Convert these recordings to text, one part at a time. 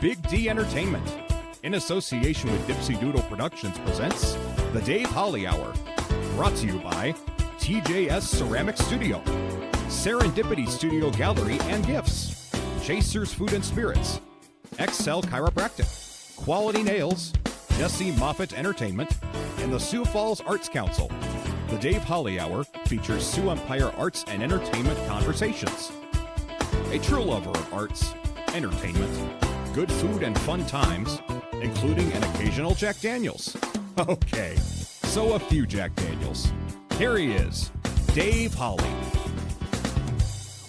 Big D Entertainment, in association with Dipsy Doodle Productions, presents The Dave Holly Hour, brought to you by TJS Ceramic Studio, Serendipity Studio Gallery and Gifts, Chasers Food and Spirits, Excel Chiropractic, Quality Nails, Jesse Moffitt Entertainment, and the Sioux Falls Arts Council. The Dave Holly Hour features Sioux Empire arts and entertainment conversations. A true lover of arts, entertainment, good food, and fun times, including an occasional Jack Daniels. Okay, so a few Jack Daniels. Here he is, Dave Holly.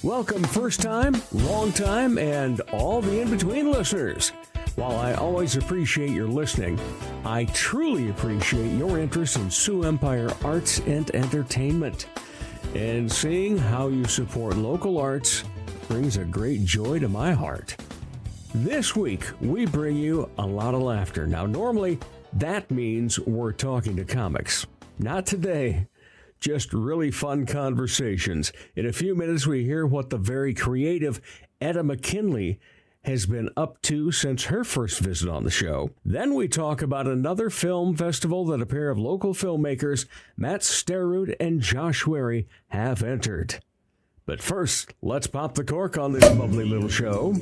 Welcome first time, long time, and all the in-between listeners. While I always appreciate your listening, I truly appreciate your interest in Sioux Empire arts and entertainment. And seeing how you support local arts brings a great joy to my heart. This week, we bring you a lot of laughter. Now, normally, that means we're talking to comics. Not today. Just really fun conversations. In a few minutes, we hear what the very creative Etta McKinley has been up to since her first visit on the show. Then we talk about another film festival that a pair of local filmmakers, Matt Sterud and Josh Werre, have entered. But first, let's pop the cork on this bubbly little show.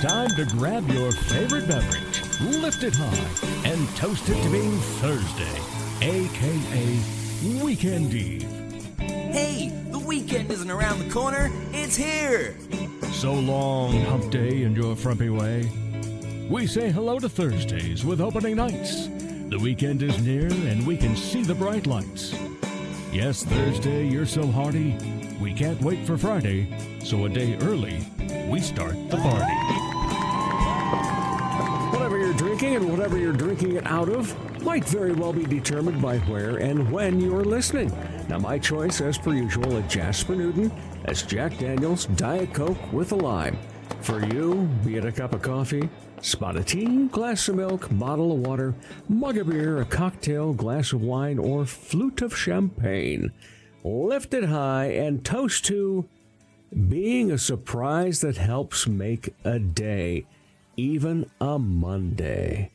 Time to grab your favorite beverage, lift it high, and toast it to being Thursday, a.k.a. Weekend Eve. Hey, the weekend isn't around the corner, it's here! So long, hump day and your frumpy way. We say hello to Thursdays with opening nights. The weekend is near and we can see the bright lights. Yes, Thursday, you're so hearty, we can't wait for Friday, so a day early, we start the party. Whatever you're drinking and whatever you're drinking it out of might very well be determined by where and when you're listening. Now, my choice, as per usual, at Jasper Newton, is Jack Daniels Diet Coke with a lime. For you, be it a cup of coffee, spot of tea, glass of milk, bottle of water, mug of beer, a cocktail, glass of wine, or flute of champagne. Lift it high and toast to being a surprise that helps make a day, even a Monday.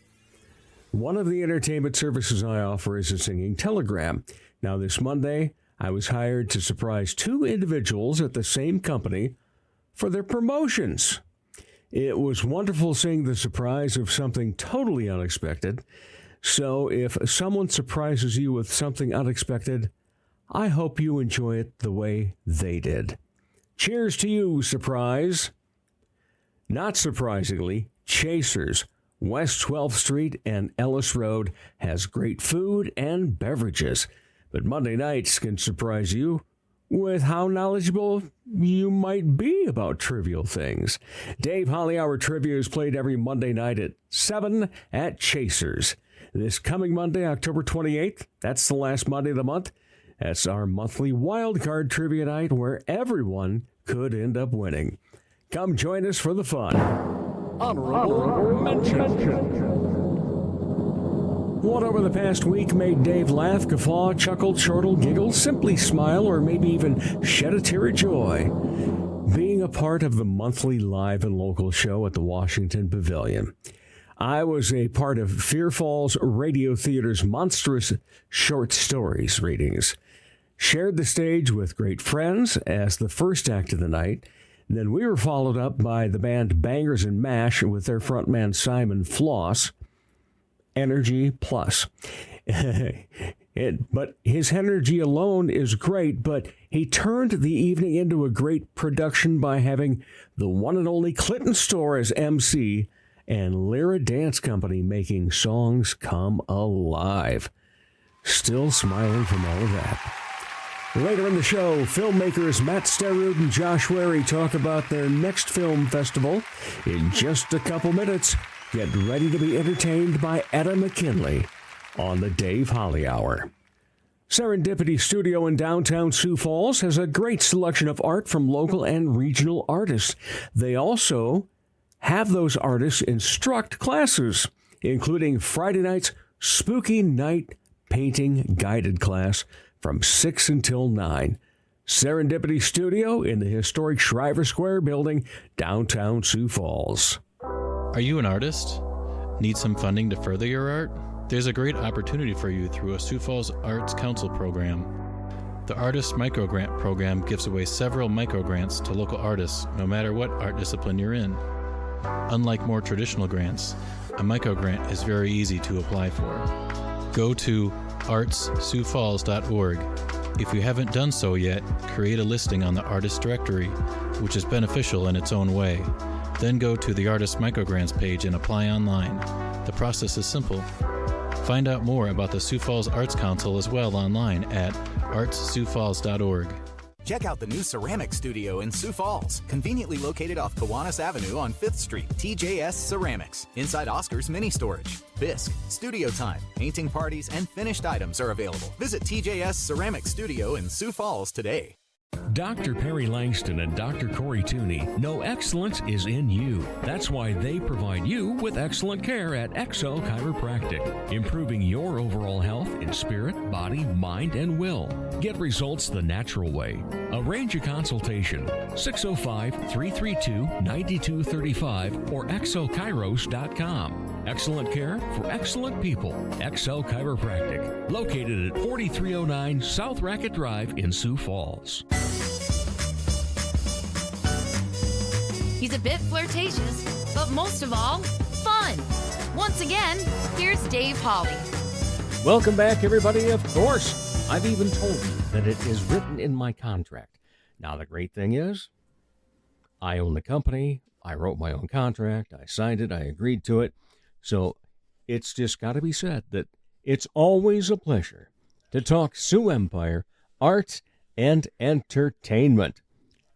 One of the entertainment services I offer is a singing telegram. Now, this Monday, I was hired to surprise two individuals at the same company for their promotions. It was wonderful seeing the surprise of something totally unexpected. So if someone surprises you with something unexpected, I hope you enjoy it the way they did. Cheers to you, surprise. Not surprisingly, Chasers, West 12th Street and Ellis Road has great food and beverages. But Monday nights can surprise you with how knowledgeable you might be about trivial things. Dave Holly Hour Trivia is played every Monday night at 7 at Chasers. This coming Monday, October 28th, that's the last Monday of the month. That's our monthly wildcard trivia night where everyone could end up winning. Come join us for the fun. Honorable mention. What over the past week made Dave laugh, guffaw, chuckle, chortle, giggle, simply smile, or maybe even shed a tear of joy? Being a part of the monthly live and local show at the Washington Pavilion. I was a part of Fear Falls Radio Theater's monstrous short stories readings. Shared the stage with great friends as the first act of the night. Then we were followed up by the band Bangers and Mash with their frontman Simon Floss. Energy plus. But his energy alone is great, but he turned the evening into a great production by having the one and only Clinton Store as MC and Lyra Dance Company making songs come alive. Still smiling from all of that. Later in the show, filmmakers Matt Sterud and Josh Werre talk about their next film festival. In just a couple minutes, get ready to be entertained by Etta McKinley on the Dave Holly Hour. Serendipity Studio in downtown Sioux Falls has a great selection of art from local and regional artists. They also have those artists instruct classes, including Friday night's Spooky Night Painting Guided class from 6 until 9. Serendipity Studio in the historic Shriver Square building, downtown Sioux Falls. Are you an artist? Need some funding to further your art? There's a great opportunity for you through a Sioux Falls Arts Council program. The Artist Microgrant program gives away several microgrants to local artists, no matter what art discipline you're in. Unlike more traditional grants, a microgrant is very easy to apply for. Go to artssiouxfalls.org. If you haven't done so yet, create a listing on the Artist Directory, which is beneficial in its own way. Then go to the Artist Microgrants page and apply online. The process is simple. Find out more about the Sioux Falls Arts Council as well online at artssiouxfalls.org. Check out the new ceramic studio in Sioux Falls, conveniently located off Kiwanis Avenue on 5th Street. TJS Ceramics. Inside Oscar's Mini Storage. Bisque, studio time, painting parties, and finished items are available. Visit TJS Ceramic Studio in Sioux Falls today. Dr. Perry Langston and Dr. Corey Tooney know excellence is in you. That's why they provide you with excellent care at XO Chiropractic, improving your overall health in spirit, body, mind, and will. Get results the natural way. Arrange a consultation, 605-332-9235 or xochiros.com. Excellent care for excellent people. XO Chiropractic, located at 4309 South Racket Drive in Sioux Falls. He's a bit flirtatious, but most of all, fun. Once again, here's Dave Hawley. Welcome back, everybody. Of course, I've even told you that it is written in my contract. Now, the great thing is, I own the company. I wrote my own contract. I signed it. I agreed to it. So it's just got to be said that it's always a pleasure to talk Sioux Empire, art, and entertainment.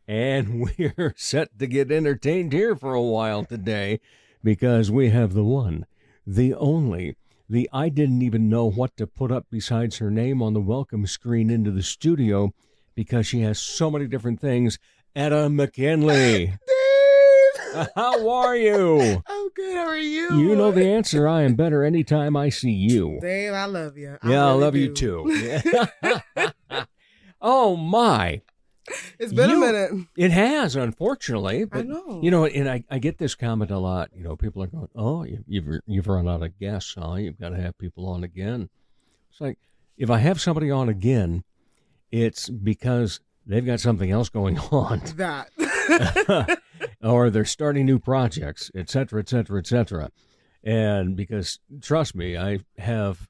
And we're set to get entertained here for a while today because we have the one, the only, the I didn't even know what to put up besides her name on the welcome screen into the studio because she has so many different things, Etta McKinley. Dave! How are you? I'm good. How are you? You know the answer. I am better anytime I see you. Dave, I love you. I really love do. you too. Oh, my. It's been a minute. It has, unfortunately. But, I know. You know, and I get this comment a lot. You know, people are going, oh, you've run out of guests, huh? You've got to have people on again. It's like, if I have somebody on again, it's because they've got something else going on. That. Or they're starting new projects, et cetera, et cetera, et cetera. And because, trust me, I have...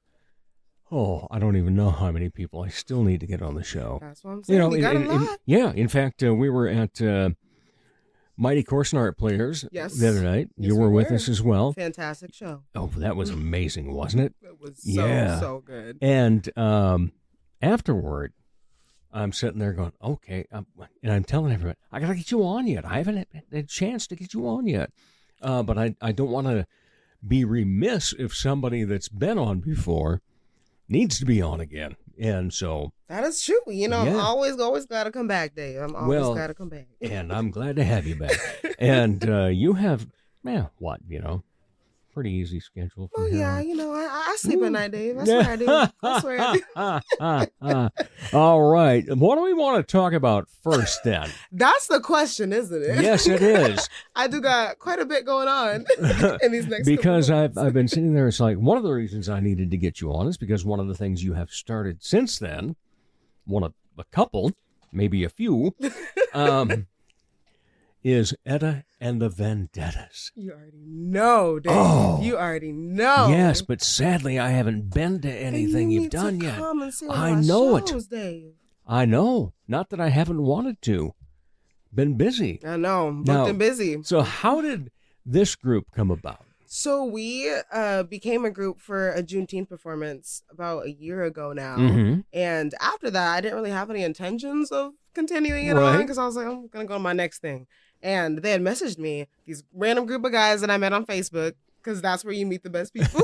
I don't even know how many people I still need to get on the show. That's what I'm saying. You got a lot. In fact, we were at Mighty Corson Art Players the other night. Yes, you were with us as well. Fantastic show. Oh, that was amazing, wasn't it? It was so good. And afterward, I'm sitting there going, okay, and I'm telling everyone, I got to get you on yet. I haven't had a chance to get you on yet. But I don't want to be remiss if somebody that's been on before needs to be on again. And so that is true. You know, I'm always got to come back, Dave. I'm always got to come back. And I'm glad to have you back. And you have, pretty easy schedule. Oh, yeah. You know, I sleep at night, Dave. I swear I do. I swear I do. All right. What do we want to talk about first then? That's the question, isn't it? Yes, it is. I do got quite a bit going on in these next because couple I've been sitting there. It's like one of the reasons I needed to get you on is because one of the things you have started since then, one of a couple, maybe a few, is Etta and the Vendettas. You already know, Dave. Oh, you already know. Yes, but sadly, I haven't been to anything you've done yet. Come and see one I of my know shows, it. Dave. I know. Not that I haven't wanted to. Been busy. I know. Booked and busy. So how did this group come about? So we became a group for a Juneteenth performance about a year ago now. Mm-hmm. And after that, I didn't really have any intentions of continuing it on because I was like, I'm going to go to my next thing. And they had messaged me, these random group of guys that I met on Facebook, because that's where you meet the best people.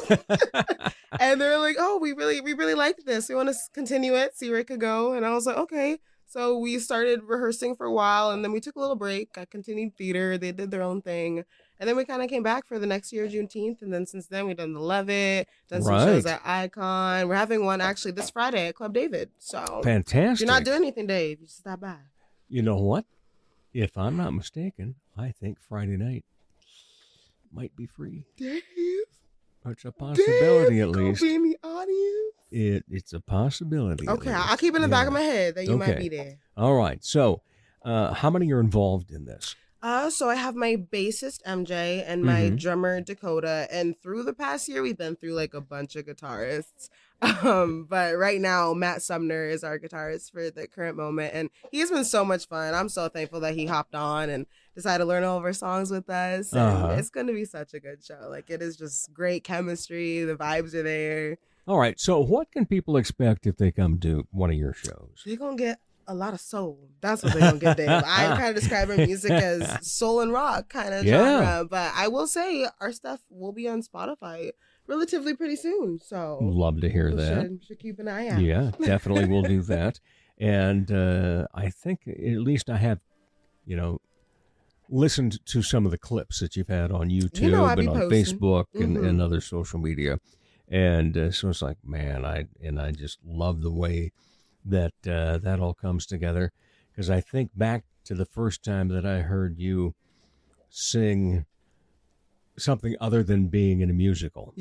And they were like, oh, we really liked this. We want to continue it, see where it could go. And I was like, okay. So we started rehearsing for a while, and then we took a little break. I continued theater. They did their own thing. And then we kind of came back for the next year, Juneteenth. And then since then, we've done the Love It, done some shows at Icon. We're having one actually this Friday at Club David. So fantastic. If you're not doing anything, Dave, you should stop by. You know what? If I'm not mistaken, I think Friday night might be free. Dave. It's a possibility, Dave, at least. Be in the audience. It's a possibility. Okay, I'll keep it in the back of my head that you might be there. All right. So, how many are involved in this? So I have my bassist MJ and my drummer Dakota, and through the past year we've been through like a bunch of guitarists. But right now Matt Sumner is our guitarist for the current moment, and he's been so much fun. I'm so thankful that he hopped on and decided to learn all of our songs with us. And it's going to be such a good show. Like, it is just great chemistry. The vibes are there. All right. So what can people expect if they come to one of your shows? They're going to get a lot of soul. That's what they're going to get, Dave. I kind of describe our music as soul and rock kind of genre. But I will say our stuff will be on Spotify relatively pretty soon. So love to hear that. Should keep an eye out. Yeah, definitely we'll do that. And I think at least I have, listened to some of the clips that you've had on YouTube and on Facebook and other social media. And so it's like, man, I just love the way that that all comes together. Because I think back to the first time that I heard you sing something other than being in a musical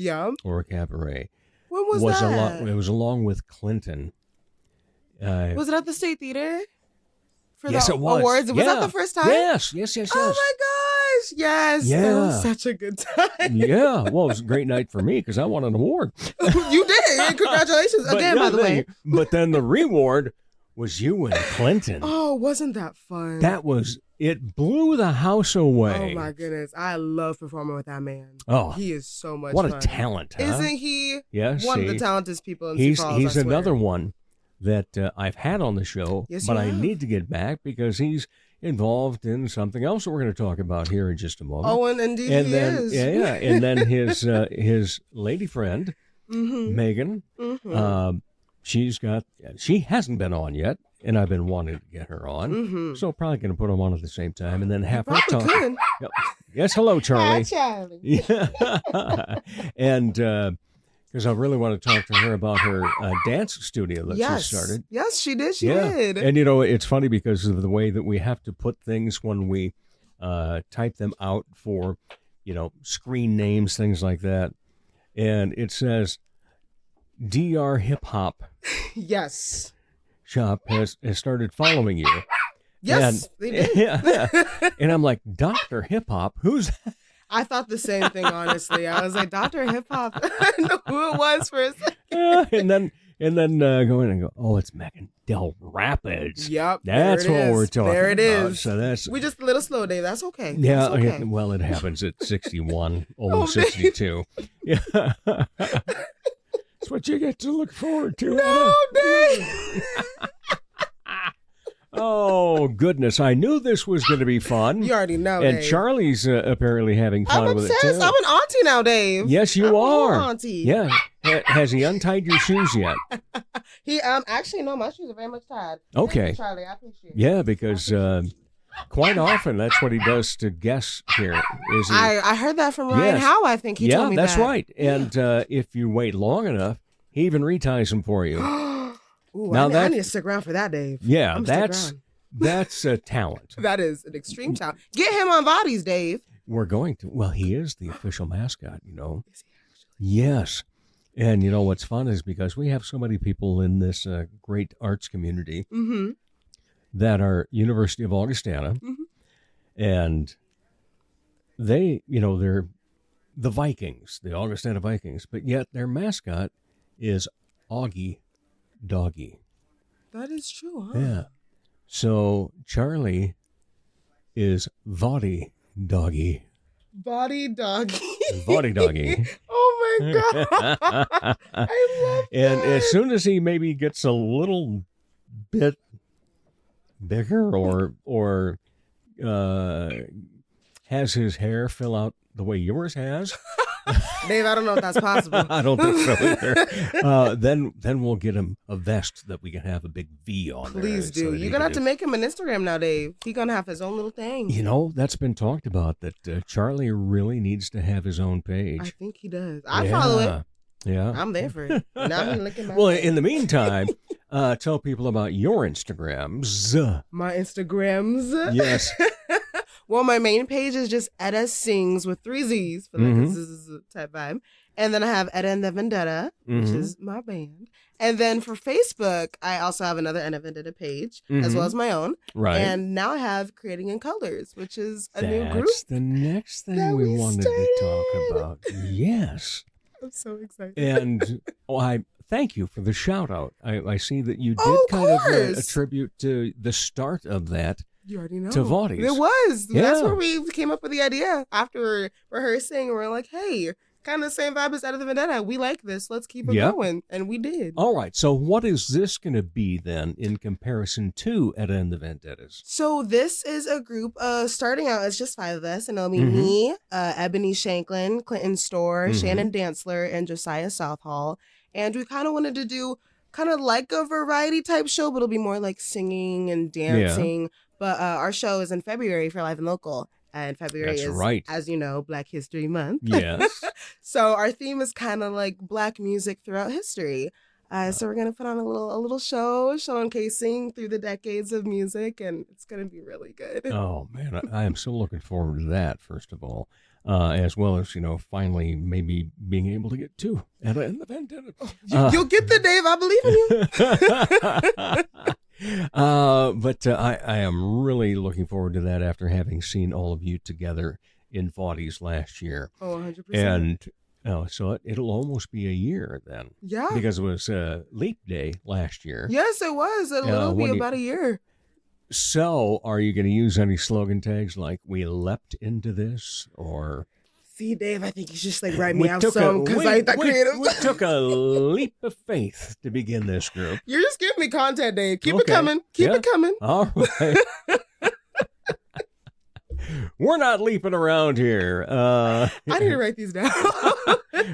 or a cabaret. When was that? It was along with Clinton. Was it at the State Theater? For yes, the it was. awards? Was that the first time? Yes. Oh my gosh. Yes. Yeah. That was such a good time. Yeah. Well, it was a great night for me because I won an award. You did. Congratulations again, by the way. But then the reward was you and Clinton. Oh, wasn't that fun? It blew the house away. Oh my goodness. I love performing with that man. Oh. He is so much fun. What a talent, huh? Isn't he one of the talented people in Sioux Falls, He's another one that I've had on the show, but I need to get back because he's involved in something else that we're going to talk about here in just a moment. Oh, and indeed he is. Yeah. And then his lady friend, Megan, she hasn't been on yet, and I've been wanting to get her on. So probably going to put them on at the same time and then have her talk. Yep. Yes, hello, Charlie. Hi, Charlie. Yeah. And because I really want to talk to her about her dance studio that she started. Yes, she did. She did. And, it's funny because of the way that we have to put things when we type them out for, screen names, things like that. And it says DR Hip Hop. Yes. Shop has started following you. Yes, they did. And I'm like, Dr. Hip Hop? Who's that? I thought the same thing, honestly. I was like, Dr. Hip Hop. I didn't know who it was for a second. And then go in and go, oh, it's Megan Del Rapids. Yep. That's what we're talking about. There it is. So we're just a little slow, Dave. That's okay. Yeah. That's okay. Well, it happens at 61, almost 62. Yeah. That's what you get to look forward to. No, Dave. Oh, goodness. I knew this was going to be fun. You already know, And Dave. Charlie's apparently having fun with it, too. I'm an auntie now, Dave. Yes, you are. I'm an auntie. Yeah. Has he untied your shoes yet? He actually, no, my shoes are very much tied. Okay. Thank you, Charlie. I appreciate it. Yeah, because quite often that's what he does to guests here. I heard that from Ryan Howe, I think. He told me that. Yeah, that's right. And if you wait long enough, he even reties them for you. Ooh, now I need to stick around for that, Dave. Yeah, that's a talent. That is an extreme talent. Get him on bodies, Dave. We're going to. Well, he is the official mascot, Is he actually? Yes. And what's fun is because we have so many people in this great arts community that are University of Augustana, and they, they're the Vikings, the Augustana Vikings, but yet their mascot is Augie Doggy. That is true, huh? Yeah. So Charlie is Vody Doggy. Body Doggy. Body Doggy. Oh my God. I love that. And as soon as he maybe gets a little bit bigger or has his hair fill out the way yours has, Dave, I don't know if that's possible. I don't think so either. Then we'll get him a vest that we can have a big V on there. Please do. You're going to have to make him an Instagram now, Dave. He's going to have his own little thing. You know, that's been talked about, that Charlie really needs to have his own page. I think he does. I follow it. Yeah. I'm there for it. Now I'm looking Well, in the meantime, tell people about your Instagrams. My Instagrams? Yes. Well, my main page is just Etta Sings with 3 Z's for like this is a type vibe. And then I have Etta and the Vendetta, which is my band. And then for Facebook, I also have another Etta Vendetta page, as well as my own. Right. And now I have Creating in Colors, which is a new group. That's the next thing we wanted to talk about. Yes. I'm so excited. And I thank you for the shout out. I see that you did kind of attribute to the start of that. You already know. To Vaughties. It was. Yeah. That's where we came up with the idea after rehearsing. We're like, hey, kind of the same vibe as Etta the Vendetta. We like this. Let's keep it going. And we did. All right. So what is this going to be then in comparison to Etta and the Vendettas? So this is a group starting out as just 5 of us. And it'll be me, Ebony Shanklin, Clinton Storr, Shannon Dantzler, and Josiah Southall. And we kind of wanted to do kind of like a variety type show, but it'll be more like singing and dancing. Yeah. But our show is in February for Live and Local. And February is, as you know, Black History Month. Yes. So our theme is kind of like Black music throughout history. So we're going to put on a little show showcasing through the decades of music. And it's going to be really good. Oh, man. I am so looking forward to that, first of all. As well as, finally maybe being able to get to Etta and the Vendetta. You'll get the Dave. I believe in you. But I am really looking forward to that after having seen all of you together in Vaughties last year. Oh, 100%. And so it'll almost be a year then. Yeah. Because it was Leap Day last year. Yes, it was. It'll be about a year. So are you going to use any slogan tags like "We leapt into this" or... See, Dave, I think you should just write me out some because I ain't that creative. We took a leap of faith to begin this group. You're just giving me content, Dave. Keep it coming. Keep it coming. All right. We're not leaping around here. I need to write these down.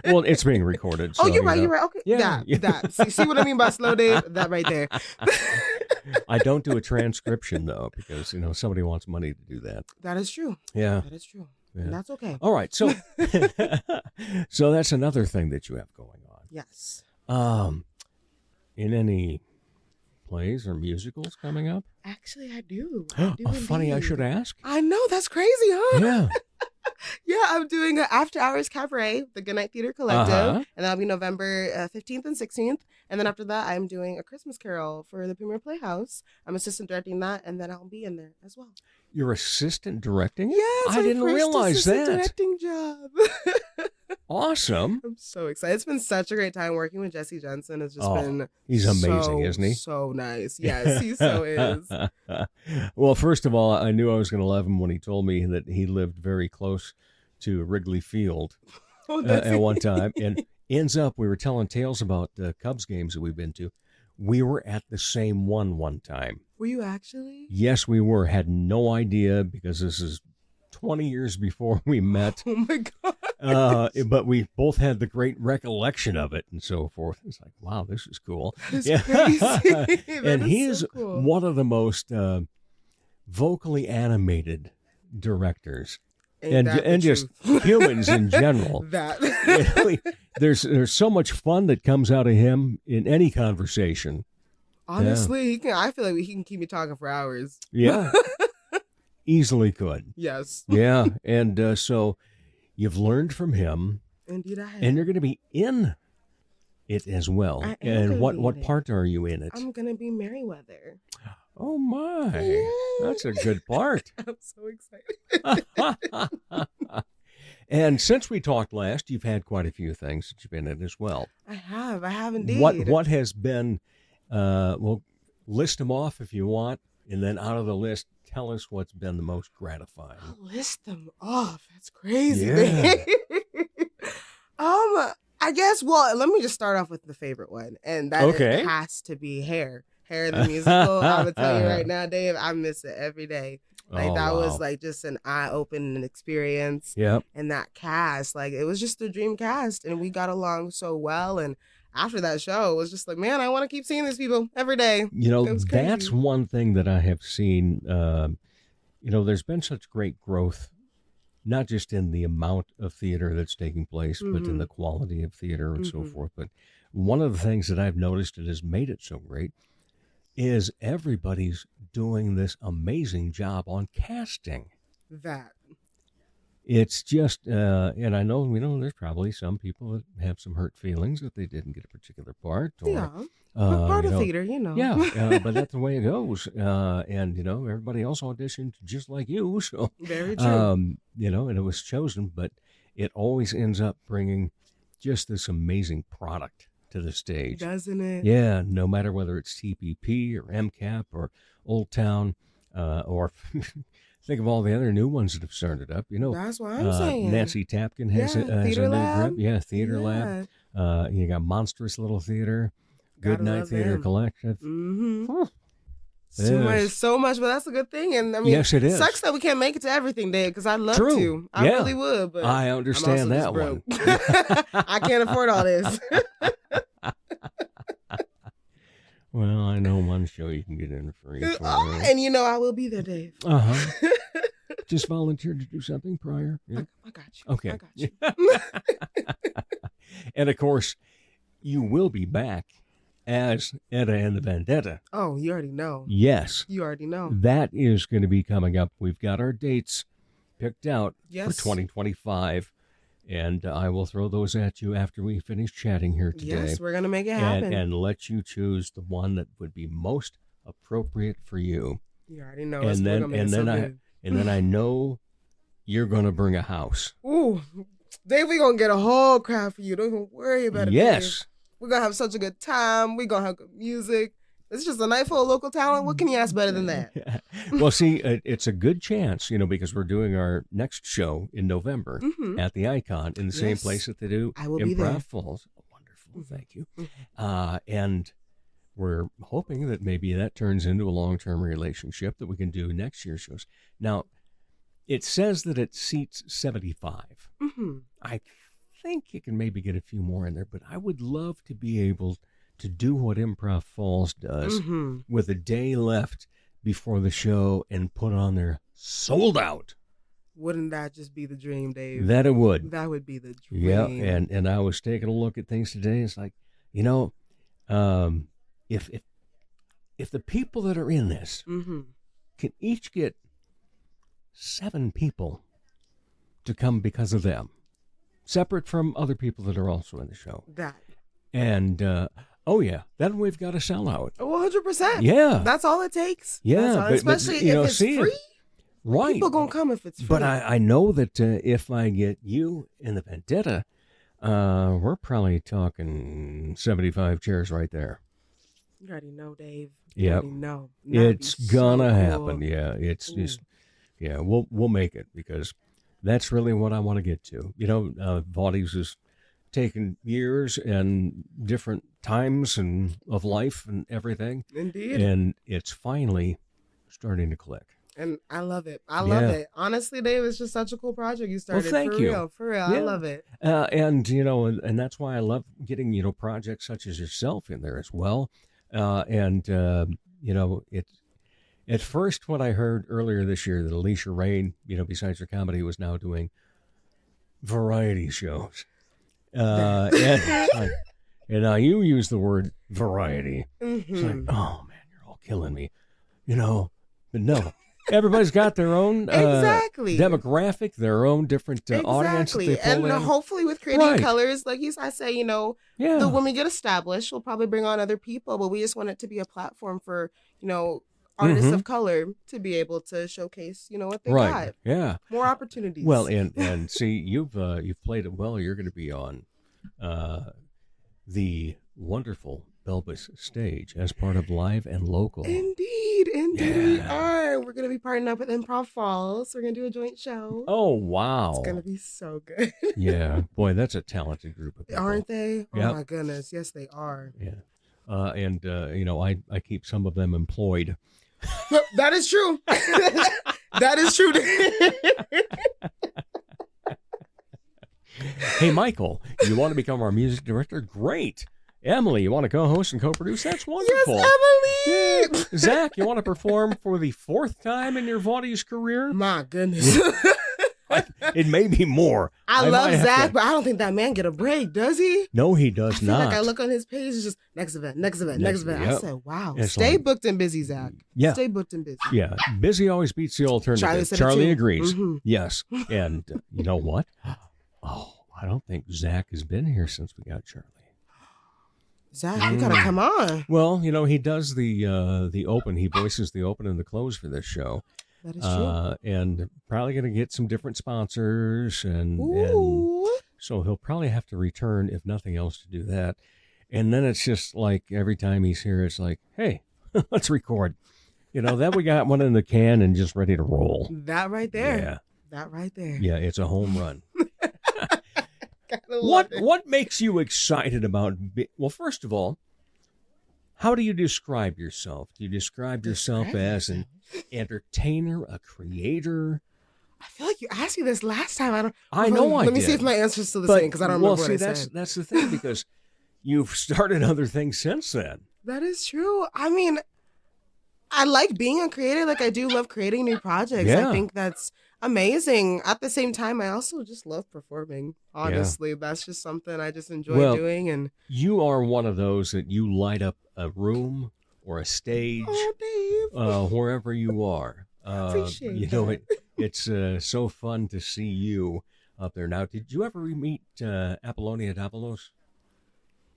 Well, it's being recorded. So, you're right. You're right. Okay. Yeah. That. See what I mean by slow, Dave? That right there. I don't do a transcription, though, because, somebody wants money to do that. That is true. Yeah. That is true. Yeah. That's okay. All right. So so that's another thing that you have going on. Yes. In any plays or musicals coming up? Actually, I do. Funny I should ask. I know. That's crazy, huh? Yeah. Yeah, I'm doing an after hours cabaret, the Goodnight Theater Collective, and that'll be November 15th and 16th. And then after that, I'm doing a Christmas Carol for the Premier Playhouse. I'm assistant directing that, and then I'll be in there as well. You're assistant directing? Yes, I didn't realize that. Directing job. Awesome. I'm so excited. It's been such a great time working with Jesse Jensen. It's just been he's amazing, isn't he? So nice. Yes, he so is. Well, first of all, I knew I was going to love him when he told me that he lived very close to Wrigley Field at one time. And ends up, we were telling tales about Cubs games that we've been to. We were at the same one time. Were you actually? Yes, we were. Had no idea because this is 20 years before we met. Oh, my God. But we both had the great recollection of it and so forth. It's like, wow, this is cool. That's crazy. And he is cool. One of the most vocally animated directors. And just humans in general. There's so much fun that comes out of him in any conversation. Honestly, I feel like he can keep me talking for hours. Yeah. Easily could. Yes. Yeah. And so you've learned from him. Indeed I have. And you're going to be in it as well. And what part are you in it? I'm going to be Merriweather. Oh, my. Yeah. That's a good part. I'm so excited. And since we talked last, you've had quite a few things that you've been in as well. I have indeed. What has been, well, list them off if you want, and then out of the list, tell us what's been the most gratifying. I'll list them off. That's crazy. Yeah. I guess, well, let me just start off with the favorite one, and that has to be Hair. Hair the musical. I would tell you right now, Dave, I miss it every day. Like that was like just an eye-opening experience. Yep. And that cast, like it was just a dream cast, and we got along so well. And after that show, it was just like, man, I want to keep seeing these people every day. You know, that's one thing that I have seen. You know, there's been such great growth, not just in the amount of theater that's taking place, but in the quality of theater and so forth. But one of the things that I've noticed that has made it so great is everybody's doing this amazing job on casting. That. It's just, and I know, you know, there's probably some people that have some hurt feelings that they didn't get a particular part. Or, part of theater, you know. Yeah, but that's the way it goes. And, you know, everybody else auditioned just like you. So, very true. You know, and it was chosen, but it always ends up bringing just this amazing product to the stage. Doesn't it? Yeah, no matter whether it's TPP or MCAP or Old Town or... Think of all the other new ones that have started up. You know, that's what I'm saying. Nancy Tapkin has a Theater new Lab. group. Yeah, Theater Lab. You got Monstrous Little Theater, Good Night Theater Collective. So much, but that's a good thing. And I mean, yes, it is. Sucks that we can't make it to everything, Dave, because I'd love to. I really would, but I understand that one. I can't afford all this. Well, I know one show you can get in free. And you know I will be there, Dave. Just volunteer to do something prior. Yeah. I got you. Okay. I got you. And of course, you will be back as Etta and the Vendetta. Oh, you already know. Yes. You already know. That is going to be coming up. We've got our dates picked out for 2025. And I will throw those at you after we finish chatting here today. Yes, we're going to make it happen. And let you choose the one that would be most appropriate for you. You already know. And then I know you're going to bring a house. Ooh, Dave, we're going to get a whole crowd for you. Don't even worry about it. Yes. Dave. We're going to have such a good time. We're going to have good music. It's just a night full of local talent. What can you ask better than that? Well, see, it's a good chance, you know, because we're doing our next show in November at the Icon in the same place that they do Improv Falls. Oh, wonderful. Thank you. And we're hoping that maybe that turns into a long-term relationship that we can do next year's shows. Now, it says that it seats 75. I think you can maybe get a few more in there, but I would love to be able to do what Improv Falls does with a day left before the show and put on their sold out. Wouldn't that just be the dream, Dave? That it would. That would be the dream. Yeah, and I was taking a look at things today. It's like, you know, if the people that are in this can each get 7 people to come because of them, separate from other people that are also in the show. And oh yeah, then we've got a sellout. 100%. Yeah, that's all it takes. Yeah, especially if it's free. Right, people gonna come if it's free. But I know that if I get you in the Vendetta, we're probably talking 75 chairs right there. You already know, Dave. You already know. It's gonna happen. Yeah, it's just we'll make it because that's really what I want to get to. You know, Vaughties is taken years and different times and of life and everything. Indeed. And it's finally starting to click. And I love it. I love it. Honestly, Dave, it's just such a cool project you started. Well, thank you. For real. Yeah. I love it. And, you know, and that's why I love getting, you know, projects such as yourself in there as well. You know, at first when I heard earlier this year that Alicia Rain, you know, besides her comedy, was now doing variety shows. And now you use the word variety. It's like, oh man, you're all killing me, you know. But no, everybody's got their own demographic, their own different audience that they pull in. Hopefully with Creating Colors, like I say, you know, when we get established, we'll probably bring on other people, but we just want it to be a platform for, you know, artists of color to be able to showcase, you know, what they got. Yeah. More opportunities. Well, and see, you've played it well. You're going to be on the wonderful Belbus stage as part of Live and Local. Indeed, we are. We're going to be partnering up with Improv Falls. We're going to do a joint show. Oh, wow. It's going to be so good. Yeah. Boy, that's a talented group of people. Aren't they? Oh, my goodness. Yes, they are. Yeah. You know, I keep some of them employed. That is true. That is true. Hey, Michael, you want to become our music director? Great. Emily, you want to co-host and co-produce? That's wonderful. Yes, Emily. Yeah. Zach, you want to perform for the 4th time in your Vaudis career? My goodness. It may be more. I love Zach, but I don't think that man get a break, does he? No, he does not. Like I look on his page, it's just next event. Yep. I said, wow. It's Stay booked and busy, Zach. Yeah. Stay booked and busy. Yeah. Busy always beats the alternative. Charlie agrees. Mm-hmm. Yes. And you know what? Oh, I don't think Zach has been here since we got Charlie. Zach, you gotta come on. Well, you know, he does the open. He voices the open and the close for this show. That is true. And probably going to get some different sponsors. And so he'll probably have to return, if nothing else, to do that. And then it's just like every time he's here, it's like, hey, let's record. You know, that we got one in the can and just ready to roll. That right there. Yeah. That right there. Yeah, it's a home run. What makes you excited about? Well, first of all, how do you describe yourself? Do you describe yourself as an entertainer, a creator? I feel like you asked me this last time. I know. Let me see if my answer's still the same because I don't remember what I said. That's the thing because you've started other things since then. That is true. I mean, I like being a creator. Like I do love creating new projects. Yeah. I think that's amazing. At the same time, I also just love performing. Honestly, that's just something I just enjoy doing. And you are one of those that you light up a room or a stage, wherever you are. Appreciate it's so fun to see you up there. Now, did you ever meet Apollonia Davalos?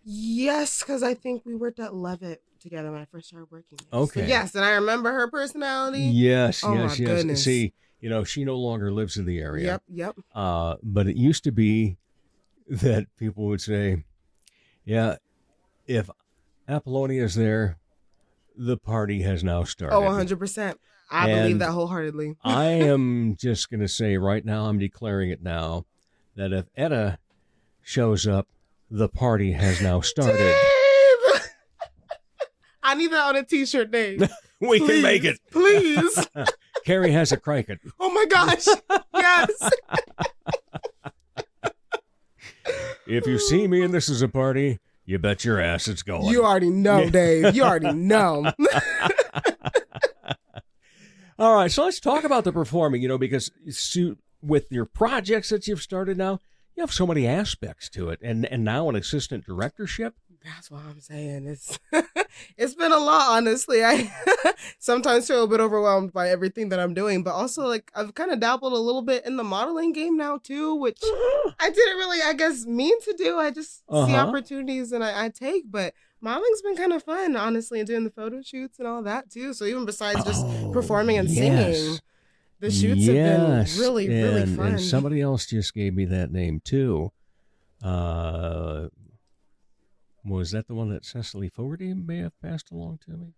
Yes, because I think we worked at Levitt together when I first started working. Okay. So yes, and I remember her personality. Yes, oh yes, my yes. Goodness. See, you know, she no longer lives in the area. Yep. But it used to be that people would say, yeah, if Apollonia is there, the party has now started. Oh, 100%. I believe that wholeheartedly. I am just going to say right now, I'm declaring it now, that if Etta shows up, the party has now started. Dave! I need that on a t-shirt, Dave. We can make it. Please. Carrie has a crank it. Oh my gosh. Yes. If you see me and this is a party, you bet your ass it's going. You already know, Dave. You already know. All right, so let's talk about the performing, you know, because with your projects that you've started now, you have so many aspects to it. And now an assistant directorship. That's what I'm saying. It's been a lot, honestly. I sometimes feel a bit overwhelmed by everything that I'm doing, but also like I've kind of dabbled a little bit in the modeling game now too, which I didn't really, I guess, mean to do. I just see opportunities and I take, but modeling's been kind of fun, honestly, and doing the photo shoots and all that too. So even besides just performing and singing, the shoots have been really, really fun. And somebody else just gave me that name too. Was that the one that Cecily Fogarty may have passed along to me?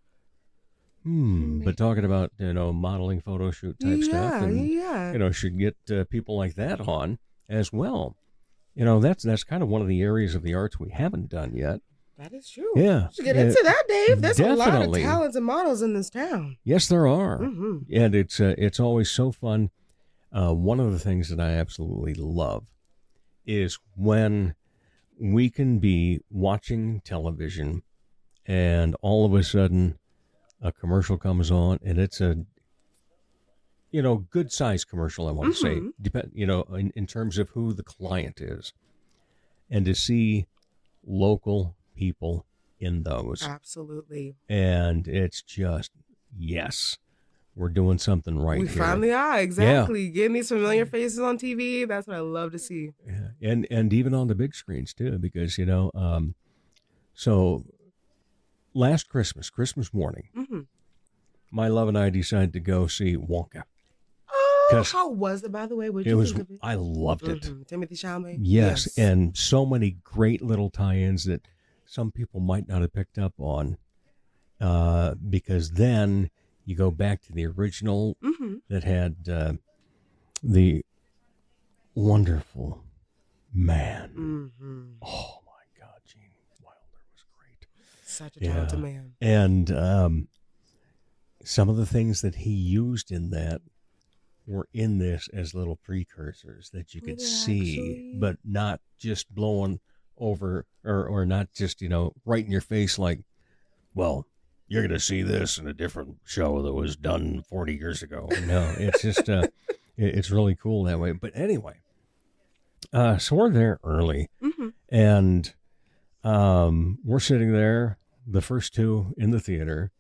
But talking about, you know, modeling photo shoot type stuff, and you know, should get people like that on as well. You know, that's kind of one of the areas of the arts we haven't done yet. That is true. Yeah. We should get into that, Dave. There's definitely a lot of talented models in this town. Yes, there are. Mm-hmm. And it's always so fun. One of the things that I absolutely love is when we can be watching television and all of a sudden a commercial comes on and it's a, you know, good sized commercial, I want to say, you know, in terms of who the client is, and to see local people in those. Absolutely. And it's just, yes, we're doing something right here. We finally are, exactly. Yeah. Getting these familiar faces on TV, that's what I love to see. Yeah. And even on the big screens, too, because, you know, so last Christmas morning, my love and I decided to go see Wonka. Oh, how was it, by the way? What did you think of it? I loved it. Timothy Chalamet? Yes, and so many great little tie-ins that some people might not have picked up on, because then you go back to the original that had the wonderful man. Oh, my God, Gene Wilder was great. Such a talented man. And some of the things that he used in that were in this as little precursors that you could see, actually? but not just blowing over or not just, right in your face like, well, you're going to see this in a different show that was done 40 years ago. No, it's just, it's really cool that way. But anyway, so we're there early, and we're sitting there, the first two in the theater,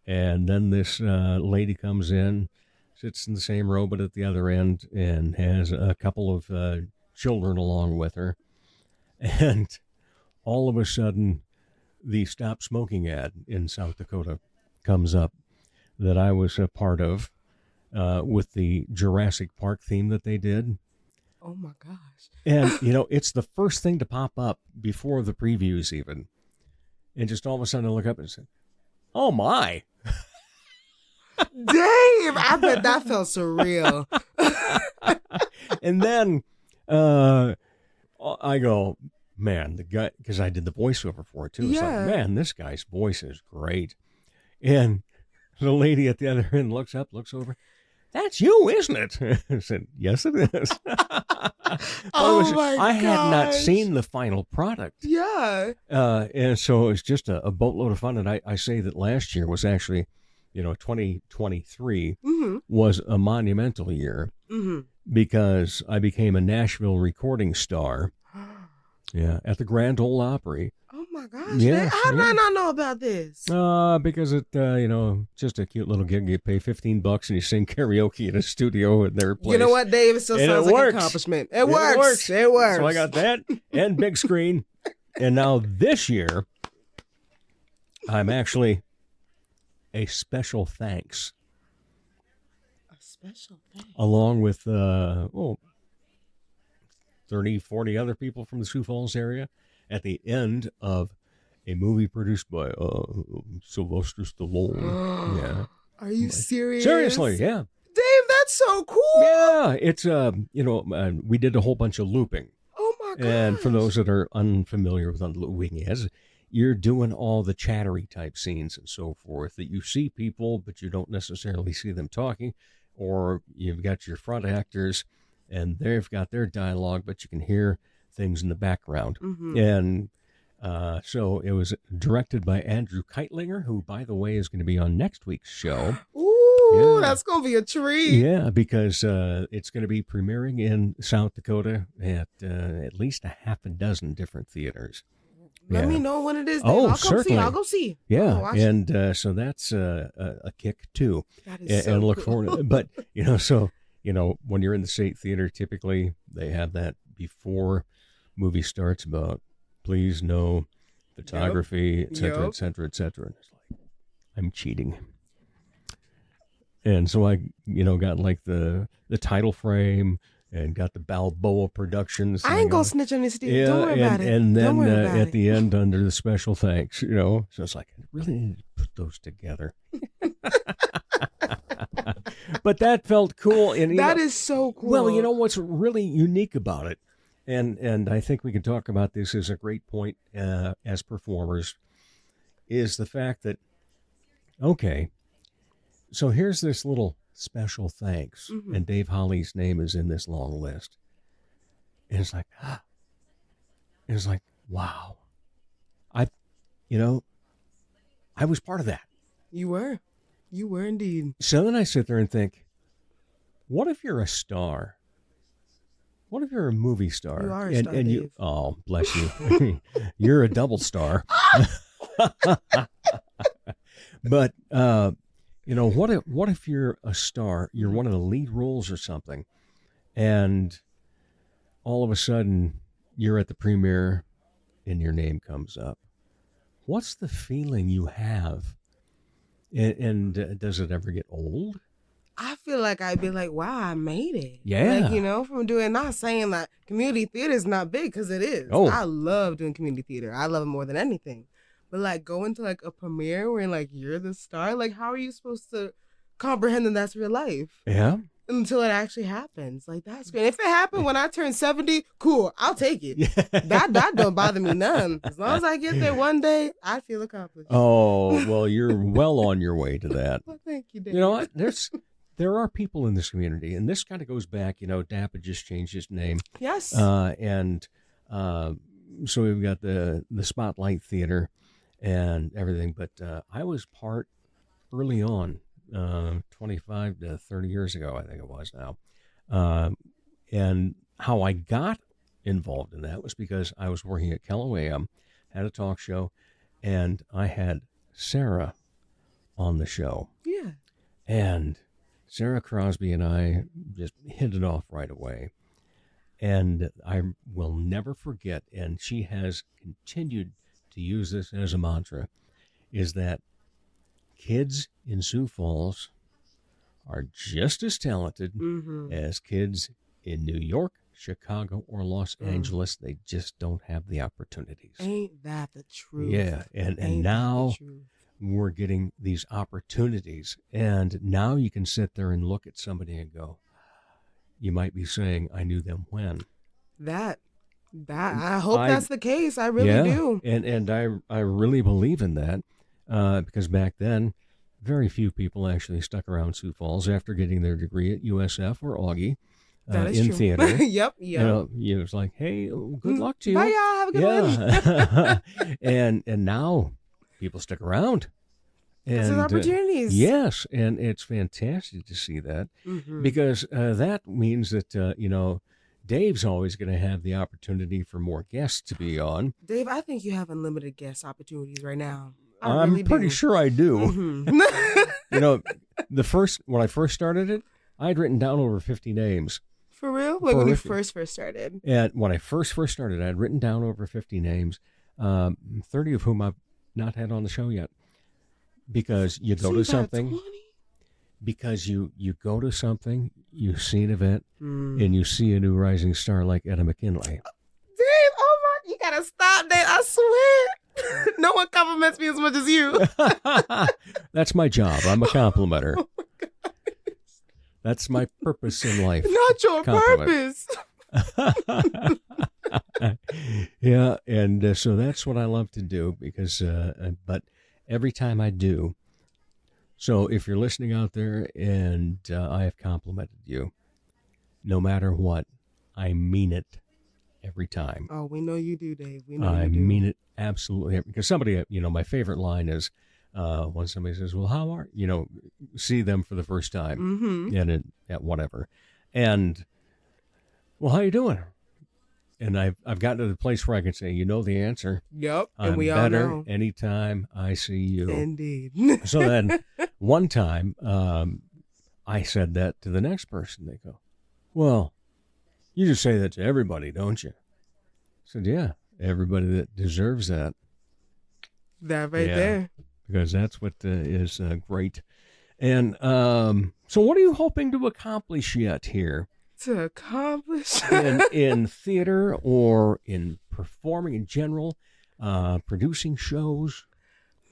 and then this lady comes in, sits in the same row but at the other end, and has a couple of children along with her. And all of a sudden, the Stop Smoking ad in South Dakota comes up that I was a part of with the Jurassic Park theme that they did. Oh, my gosh. And, it's the first thing to pop up before the previews even. And just all of a sudden I look up and say, oh, my. Dave, I bet that felt surreal. And then I go, man, the guy, because I did the voiceover for it too. It's like, man, this guy's voice is great. And the lady at the other end looks up, looks over. That's you, isn't it? I said, yes, it is. I had not seen the final product. Yeah. And so it was just a boatload of fun. And I say that last year was actually, 2023 was a monumental year because I became a Nashville recording star. Yeah, at the Grand Ole Opry. Oh my gosh! How did I not know about this? Because it, just a cute little gig. You pay $15 and you sing karaoke in a studio in their place. You know what, Dave? It still sounds like an accomplishment. It works. It works. So I got that and big screen, and now this year, I'm actually a special thanks. A special thanks. Along with 30, 40 other people from the Sioux Falls area at the end of a movie produced by Sylvester Stallone. Yeah. Are you serious? Seriously, yeah. Dave, that's so cool. Yeah, it's, we did a whole bunch of looping. Oh, my God. And for those that are unfamiliar with what looping is, you're doing all the chattery type scenes and so forth that you see people, but you don't necessarily see them talking, or you've got your front actors and they've got their dialogue, but you can hear things in the background. And so it was directed by Andrew Keitlinger, who, by the way, is going to be on next week's show. Ooh, that's going to be a treat. Yeah, because it's going to be premiering in South Dakota at least a half a dozen different theaters. Let me know when it is, Dave. Oh, I'll certainly. I'll go see. Yeah, and so that's a kick, too. That is so and look cool. forward to it. But, when you're in the State Theater, typically they have that before movie starts about, please no photography, et cetera, et cetera, et cetera. And it's like, I'm cheating. And so I, got like the title frame and got the Balboa Productions. I ain't going to snitch on this, Steve. Yeah, Don't worry about it. And then Don't worry about at it. the end, under the special thanks, so it's like, I really need to put those together. But that felt cool. And that is so cool. Well, what's really unique about it, and I think we can talk about this as a great point as performers, is the fact that, okay, so here's this little special thanks, and Dave Holly's name is in this long list. And it's like, wow. I was part of that. You were. You were indeed. So then I sit there and think, what if you're a star? What if you're a movie star? You are a star, Dave. You, oh, bless you. You're a double star. But, what if you're a star, you're one of the lead roles or something, and all of a sudden you're at the premiere and your name comes up? What's the feeling you have? And does it ever get old? I feel like I'd be like, wow, I made it. Yeah. Like, from doing, not saying that community theater is not big, because it is. Oh. I love doing community theater. I love it more than anything. But like going to like a premiere where like you're the star, like how are you supposed to comprehend that that's real life? Yeah. Until it actually happens. Like that's great. If it happened when I turn 70, cool, I'll take it. That don't bother me none. As long as I get there one day, I feel accomplished. Oh, well, you're well on your way to that. Well, thank you, Dave. You know what? there are people in this community, and this kind of goes back, DAP had just changed its name. Yes. So we've got the Spotlight Theater and everything, but I was part early on, 25 to 30 years ago, I think it was now. And how I got involved in that was because I was working at Kello AM, had a talk show, and I had Sarah on the show. Yeah. And Sarah Crosby and I just hit it off right away. And I will never forget, and she has continued to use this as a mantra, is that kids in Sioux Falls are just as talented as kids in New York, Chicago, or Los Angeles. They just don't have the opportunities. Ain't that the truth? Yeah, and now we're getting these opportunities, and now you can sit there and look at somebody and go, you might be saying, I knew them when. That I hope that's the case. I really do. And I really believe in that because back then, very few people actually stuck around Sioux Falls after getting their degree at USF or Augie in true. theater. Yep. It was like, hey, good luck to you. Bye, y'all. Have a good one. and now people stick around. There's opportunities. Yes, and it's fantastic to see that because that means that, Dave's always going to have the opportunity for more guests to be on. Dave, I think you have unlimited guest opportunities right now. I'm really pretty sure I do. Mm-hmm. When I first started it, I had written down over 50 names. For real? Like when you first started? And when I first started, I had written down over 50 names, 30 of whom I've not had on the show yet. Because you go to something, you see an event, and you see a new rising star like Etta McKinley. Dave, you gotta stop, Dave. I swear. No one compliments me as much as you. That's my job. I'm a complimenter. Oh my God. That's my purpose in life. Not your purpose. Yeah, and so that's what I love to do because, but every time I do, so if you're listening out there and I have complimented you, no matter what, I mean it every time. Oh, we know you do, Dave. We know I you do. mean it absolutely. Because somebody, my favorite line is when somebody says, well, how are, see them for the first time and at whatever. And, well, how you doing? And I've gotten to the place where I can say, the answer. Yep, and I'm we all better know. anytime I see you. Indeed. So then one time I said that to the next person. They go, well, you just say that to everybody, don't you? I said, yeah, everybody that deserves that. That right there. Because that's what is great. And so what are you hoping to accomplish yet here? To accomplish in theater or in performing in general, producing shows?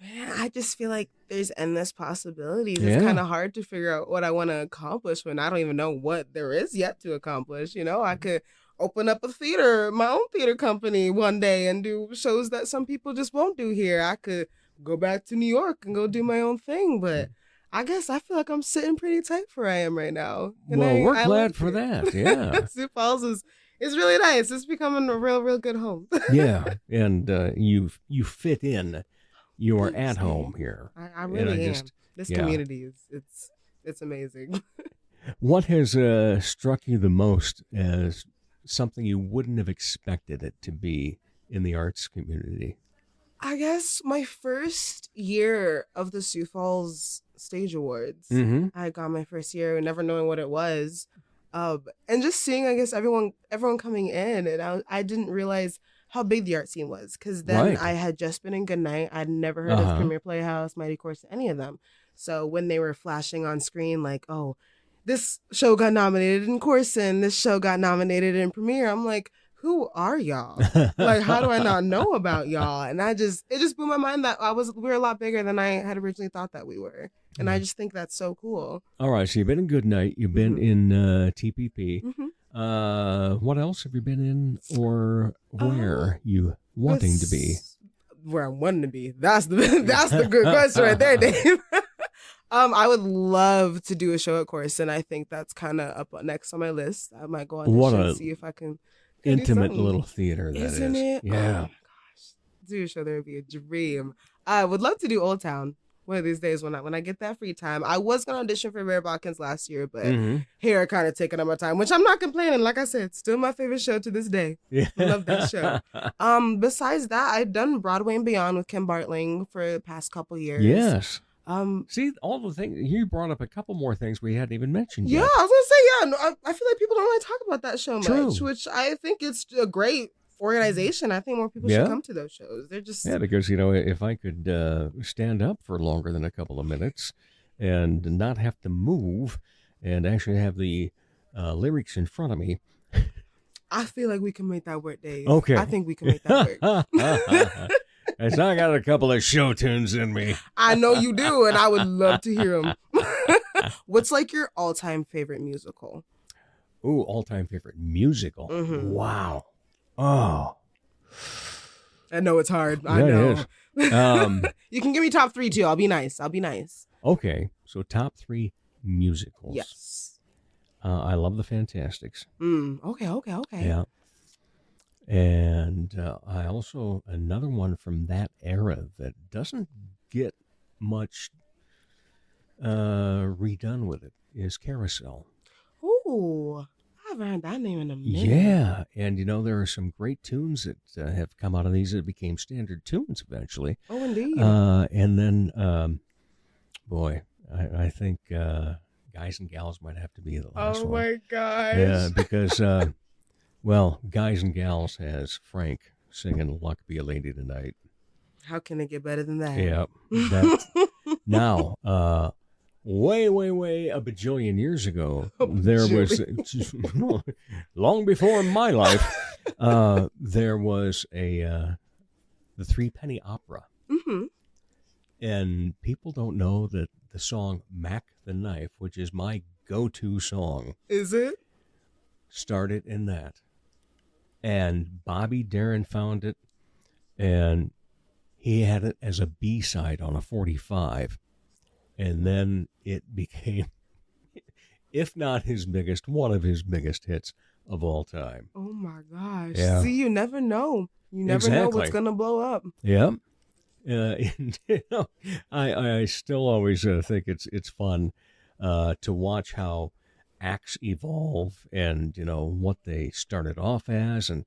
Man, I just feel like there's endless possibilities. It's kind of hard to figure out what I want to accomplish when I don't even know what there is yet to accomplish. I could open up my own theater company one day and do shows that some people just won't do here. I could go back to New York and go do my own thing, but I guess I feel like I'm sitting pretty tight where I am right now. And we're glad for that. Yeah. Sioux Falls is really nice. It's becoming a real, real good home. Yeah. And you fit in. You are at home here. I really am. This community it's amazing. What has struck you the most as something you wouldn't have expected it to be in the arts community? I guess my first year of the Sioux Falls Stage Awards, I got my first year, never knowing what it was, and just seeing, I guess, everyone coming in, and I didn't realize how big the art scene was, because then I had just been in Goodnight. I'd never heard of Premier Playhouse, Mighty Course, any of them. So when they were flashing on screen, like, oh, this show got nominated in Corson, this show got nominated in Premiere, I'm like, who are y'all? Like, how do I not know about y'all? And it just blew my mind that we're a lot bigger than I had originally thought that we were. And I just think that's so cool. All right, so you've been in Goodnight, you've been in TPP. What else have you been in, or where you wanting to be? Where I'm wanting to be. That's the good question right there, Dave. I would love to do a show at Corson. I think that's kind of up next on my list. I might go on and see if I can. Intimate little theater that Isn't is. it? Yeah. Oh my gosh. Do a show there would be a dream. I would love to do Old Town one of these days when I get that free time. I was gonna audition for Werre last year, but here kind of taking up my time, which I'm not complaining. Like I said, still my favorite show to this day. Yeah. I love that show. Besides that, I've done Broadway and Beyond with Kim Bartling for the past couple years. Yes. See, all the things, you brought up a couple more things we hadn't even mentioned Yeah, yet. I was going to say, yeah, I feel like people don't really talk about that show True. much, which I think it's a great organization. I think more people should come to those shows. They're just... Yeah, because, if I could stand up for longer than a couple of minutes and not have to move and actually have the lyrics in front of me. I feel like we can make that work, Dave. Okay. I think we can make that work. As I got a couple of show tunes in me. I know you do, and I would love to hear them. What's like your all-time favorite musical? Ooh, all-time favorite musical. Mm-hmm. Wow. Oh. I know it's hard. I Yeah, know. it is. You can give me top 3 too. I'll be nice. Okay, so top 3 musicals. Yes. I love the Fantastics. Okay. Yeah. And I also, another one from that era that doesn't get much redone with it is Carousel. Ooh, I haven't heard that name in a minute. Yeah, and there are some great tunes that have come out of these that became standard tunes eventually. Oh, indeed. And then, boy, I think Guys and Gals might have to be the last one. Oh my gosh. Yeah, because, Guys and Gals has Frank singing Luck Be a Lady Tonight. How can it get better than that? Yeah. Now, way a bajillion years ago, there was, long before my life, there was the Three Penny Opera. Mm-hmm. And people don't know that the song Mac the Knife, which is my go-to song. Is it? Started in that. And Bobby Darin found it, and he had it as a B-side on a 45. And then it became, if not his biggest, one of his biggest hits of all time. Oh my gosh. Yeah. See, you never know. You never know what's going to blow up. Yeah. And, I still always think it's fun to watch how acts evolve and, what they started off as. And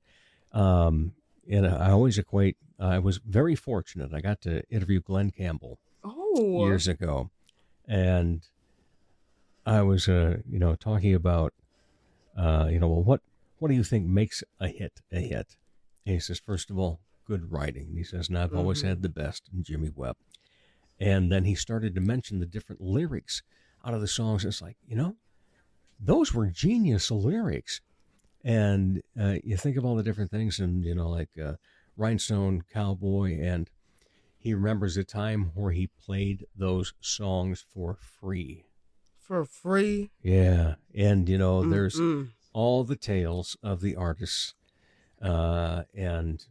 I always equate, I was very fortunate. I got to interview Glenn Campbell years ago. And I was, talking about, what do you think makes a hit a hit? And he says, first of all, good writing. And he says, and I've always had the best in Jimmy Webb. And then he started to mention the different lyrics out of the songs. It's like, those were genius lyrics. And you think of all the different things and, like Rhinestone Cowboy, and he remembers a time where he played those songs for free. For free? Yeah. And, there's all the tales of the artists, and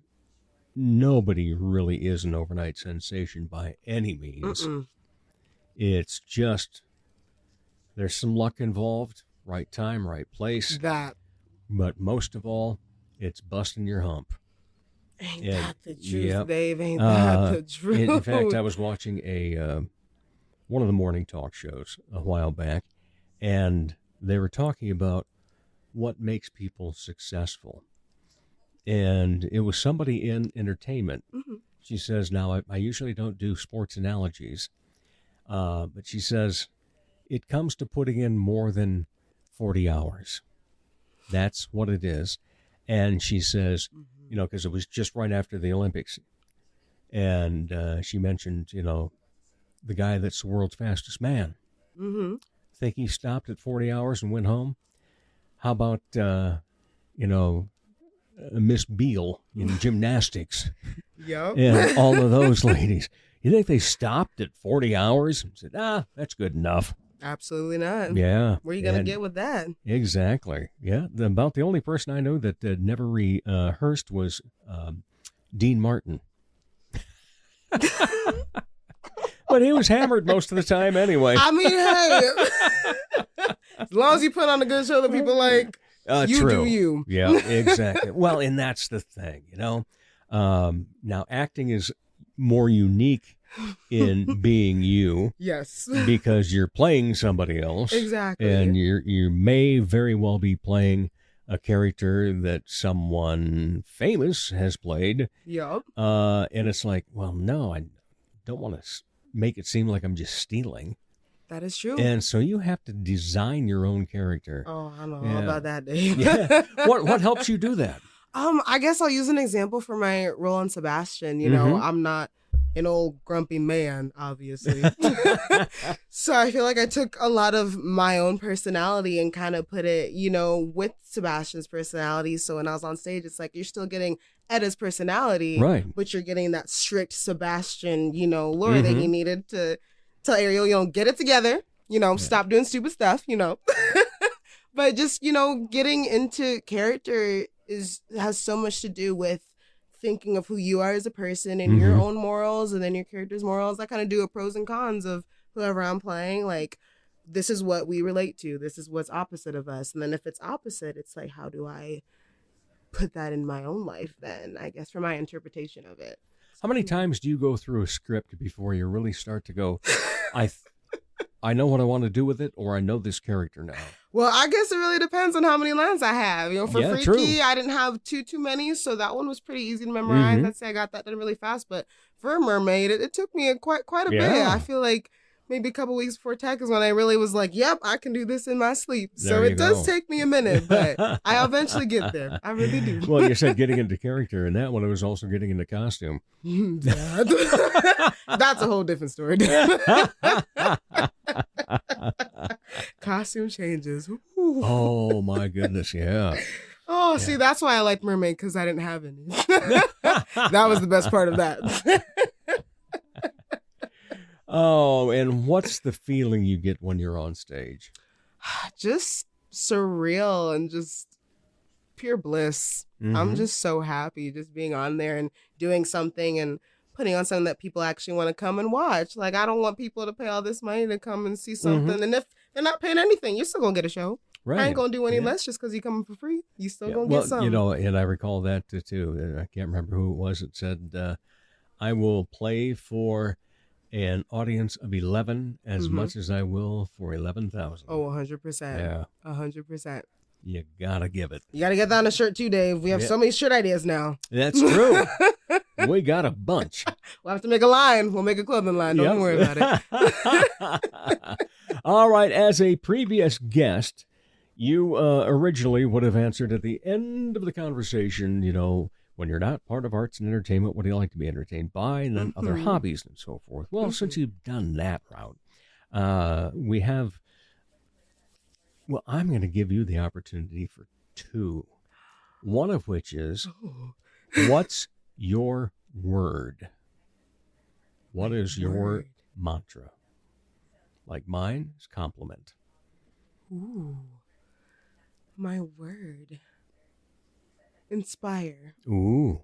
nobody really is an overnight sensation by any means. It's just, there's some luck involved, right time, right place. But most of all, it's busting your hump. Ain't that the truth, Dave? Ain't that the truth? In fact, I was watching one of the morning talk shows a while back, and they were talking about what makes people successful. And it was somebody in entertainment. Mm-hmm. She says, now, I usually don't do sports analogies, but she says, it comes to putting in more than 40 hours. That's what it is. And she says, because it was just right after the Olympics. And she mentioned, the guy that's the world's fastest man. Mm-hmm. Think he stopped at 40 hours and went home? How about, Miss Beale in gymnastics? Yep. And all of those ladies. You think they stopped at 40 hours and said, that's good enough? Absolutely not. Yeah. Where are you going to get with that? Exactly. Yeah. About the only person I know that never rehearsed was Dean Martin. But he was hammered most of the time anyway. I mean, hey, as long as you put on a good show that people like, you true. do you. Yeah, exactly. Well, and that's the thing, you know. Now, acting is more unique in being you. Yes. Because you're playing somebody else. Exactly. And you may very well be playing a character that someone famous has played. Yup. And it's like, well, no, I don't want to make it seem like I'm just stealing. That is true. And so you have to design your own character. Oh, I don't know about that, Dave. Yeah. What helps you do that? I guess I'll use an example for my role on Sebastian. You know, I'm not an old grumpy man, obviously. So I feel like I took a lot of my own personality and kind of put it, you know, with Sebastian's personality. So when I was on stage, it's like you're still getting Etta's personality, right? But you're getting that strict Sebastian, you know, lure that he needed to tell Ariel, you know, get it together, you know, stop doing stupid stuff, you know. But just, you know, getting into character has so much to do with thinking of who you are as a person and your own morals and then your character's morals. I kind of do a pros and cons of whoever I'm playing. Like, this is what we relate to. This is what's opposite of us. And then if it's opposite, it's like, how do I put that in my own life then, I guess, for my interpretation of it. How many times do you go through a script before you really start to go, I know what I want to do with it, or I know this character now? Well, I guess it really depends on how many lines I have. You know, for Freaky, true. I didn't have too many, so that one was pretty easy to memorize. I'd say I got that done really fast. But for Mermaid, it took me quite a bit. I feel like maybe a couple weeks before tech is when I really was like, yep, I can do this in my sleep. So it does take me a minute, but I eventually get there. I really do. Well, you said getting into character, and that one was also getting into costume. Yeah. That's a whole different story. Costume changes. Ooh. Oh, my goodness, yeah. Oh, see, that's why I liked Mermaid, because I didn't have any. That was the best part of that. Oh, and what's the feeling you get when you're on stage? Just surreal and just pure bliss. I'm just so happy just being on there and doing something and putting on something that people actually want to come and watch. Like, I don't want people to pay all this money to come and see something. And if they're not paying anything, you're still going to get a show. Right. I ain't going to do any less just because you're coming for free. You still going to get some. You know, and I recall that too. I can't remember who it was that said, I will play for an audience of 11 as much as I will for 11,000. Oh, 100%. Yeah. 100%. You gotta give it. You gotta get that on a shirt too, Dave. We have so many shirt ideas now. That's true. We got a bunch. We'll have to make a line. We'll make a clothing line. Don't worry about it. All right. As a previous guest, you originally would have answered at the end of the conversation, you know, when you're not part of arts and entertainment, what do you like to be entertained by? And then other hobbies and so forth. Well, since you've done that route, we have, well, I'm going to give you the opportunity for two. One of which is, what's your word? What is your mantra? Like mine is compliment. Ooh, my word. Inspire. Ooh.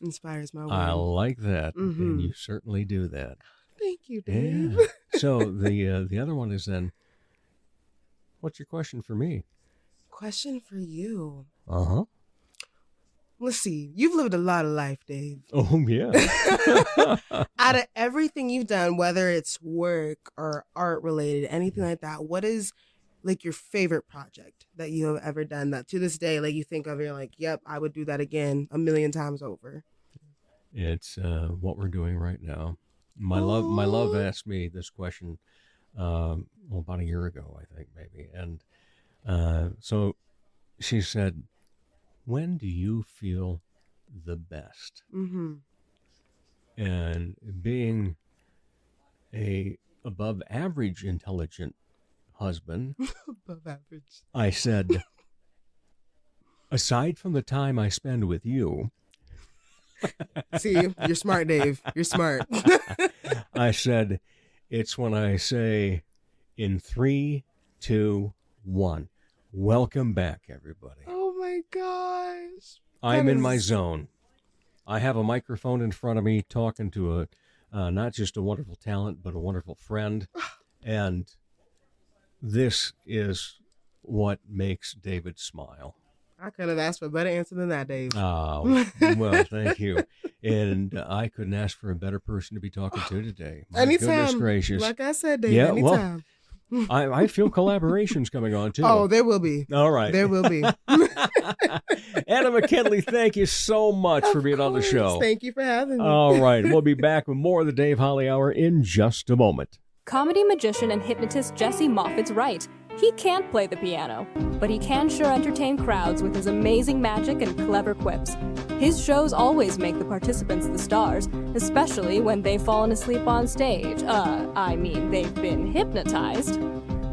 Inspire is my word. I like that. And you certainly do that. Thank you, Dave. Yeah. So the other one is then, what's your question for me? Question for you. Uh-huh. Let's see. You've lived a lot of life, Dave. Oh, yeah. Out of everything you've done, whether it's work or art related, anything like that, what is like your favorite project that you have ever done that to this day, like you think of, you're like, yep, I would do that again 1,000,000 times over? It's what we're doing right now. My love asked me this question about a year ago, I think, maybe. And so she said, when do you feel the best? And being a above average intelligent husband, above average, I said, aside from the time I spend with you. See, you're smart, Dave. You're smart. I said, it's when I say in 3, 2, 1, welcome back, everybody. Oh my gosh. I'm in my zone. I have a microphone in front of me talking to not just a wonderful talent, but a wonderful friend. And this is what makes David smile. I couldn't have asked for a better answer than that, Dave. Oh, well, thank you. And I couldn't ask for a better person to be talking to today. My anytime. Goodness gracious. Like I said, Dave, Yeah, anytime. well, I feel collaborations coming on, too. Oh, there will be. All right. There will be. Etta McKinley, thank you so much for being on the show. Thank you for having me. All right. We'll be back with more of the Dave Holly Hour in just a moment. Comedy magician and hypnotist Jesse Moffat's right. He can't play the piano, but he can sure entertain crowds with his amazing magic and clever quips. His shows always make the participants the stars, especially when they've fallen asleep on stage. They've been hypnotized.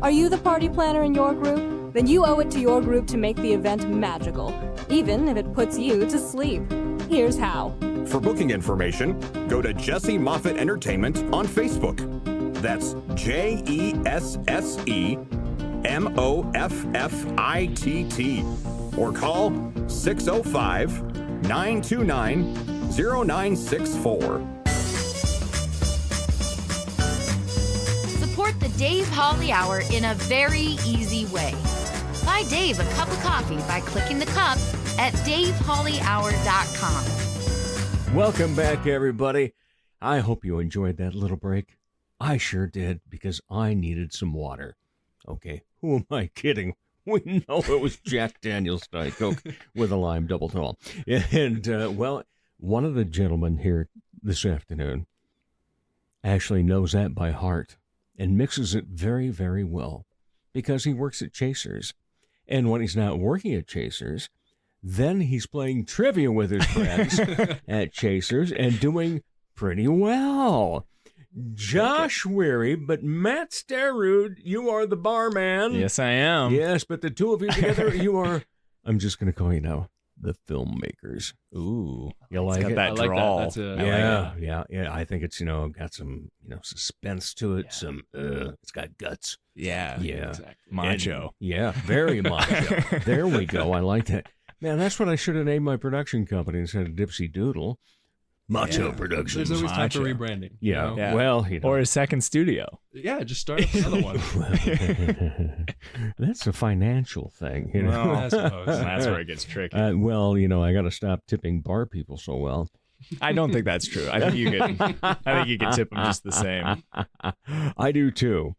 Are you the party planner in your group? Then you owe it to your group to make the event magical, even if it puts you to sleep. Here's how. For booking information, go to Jesse Moffitt Entertainment on Facebook. That's JESSEMOFFITT. Or call 605-929-0964. Support the Dave Holly Hour in a very easy way. Buy Dave a cup of coffee by clicking the cup at davehollyhour.com. Welcome back, everybody. I hope you enjoyed that little break. I sure did, because I needed some water. Okay, who am I kidding? We know it was Jack Daniel's Diet Coke with a lime double tall. And, one of the gentlemen here this afternoon actually knows that by heart and mixes it very, very well because he works at Chasers. And when he's not working at Chasers, then he's playing trivia with his friends at Chasers and doing pretty well. Josh Werre, but Matt Sterud, you are the barman. Yes, I am. Yes, but the two of you together, you are, I'm just going to call you now, the filmmakers. Ooh. You like it? That drawl. Yeah. I think it's, got some, suspense to it. Yeah. It's got guts. Yeah. Exactly. Macho. And, very macho. There we go. I like that. Man, that's what I should have named my production company instead of Dipsy Doodle. Macho Productions. There's always time for rebranding. Yeah. You know? Well, or a second studio. Yeah, just start up another one. That's a financial thing. Well, I suppose. That's where it gets tricky. I got to stop tipping bar people so well. I don't think that's true. I think you could tip them just the same. I do too.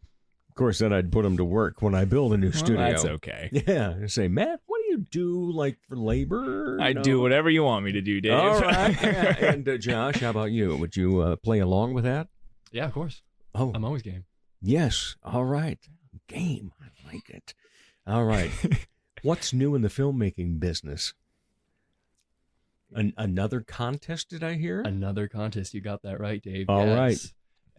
Of course, then I'd put them to work when I build a new studio. That's okay. Yeah. I say, Matt, what do you do, for labor? I do whatever you want me to do, Dave. All right. And Josh, how about you? Would you play along with that? Yeah, of course. Oh, I'm always game. Yes. All right. Game. I like it. All right. What's new in the filmmaking business? Another contest, did I hear? Another contest. You got that right, Dave. All right.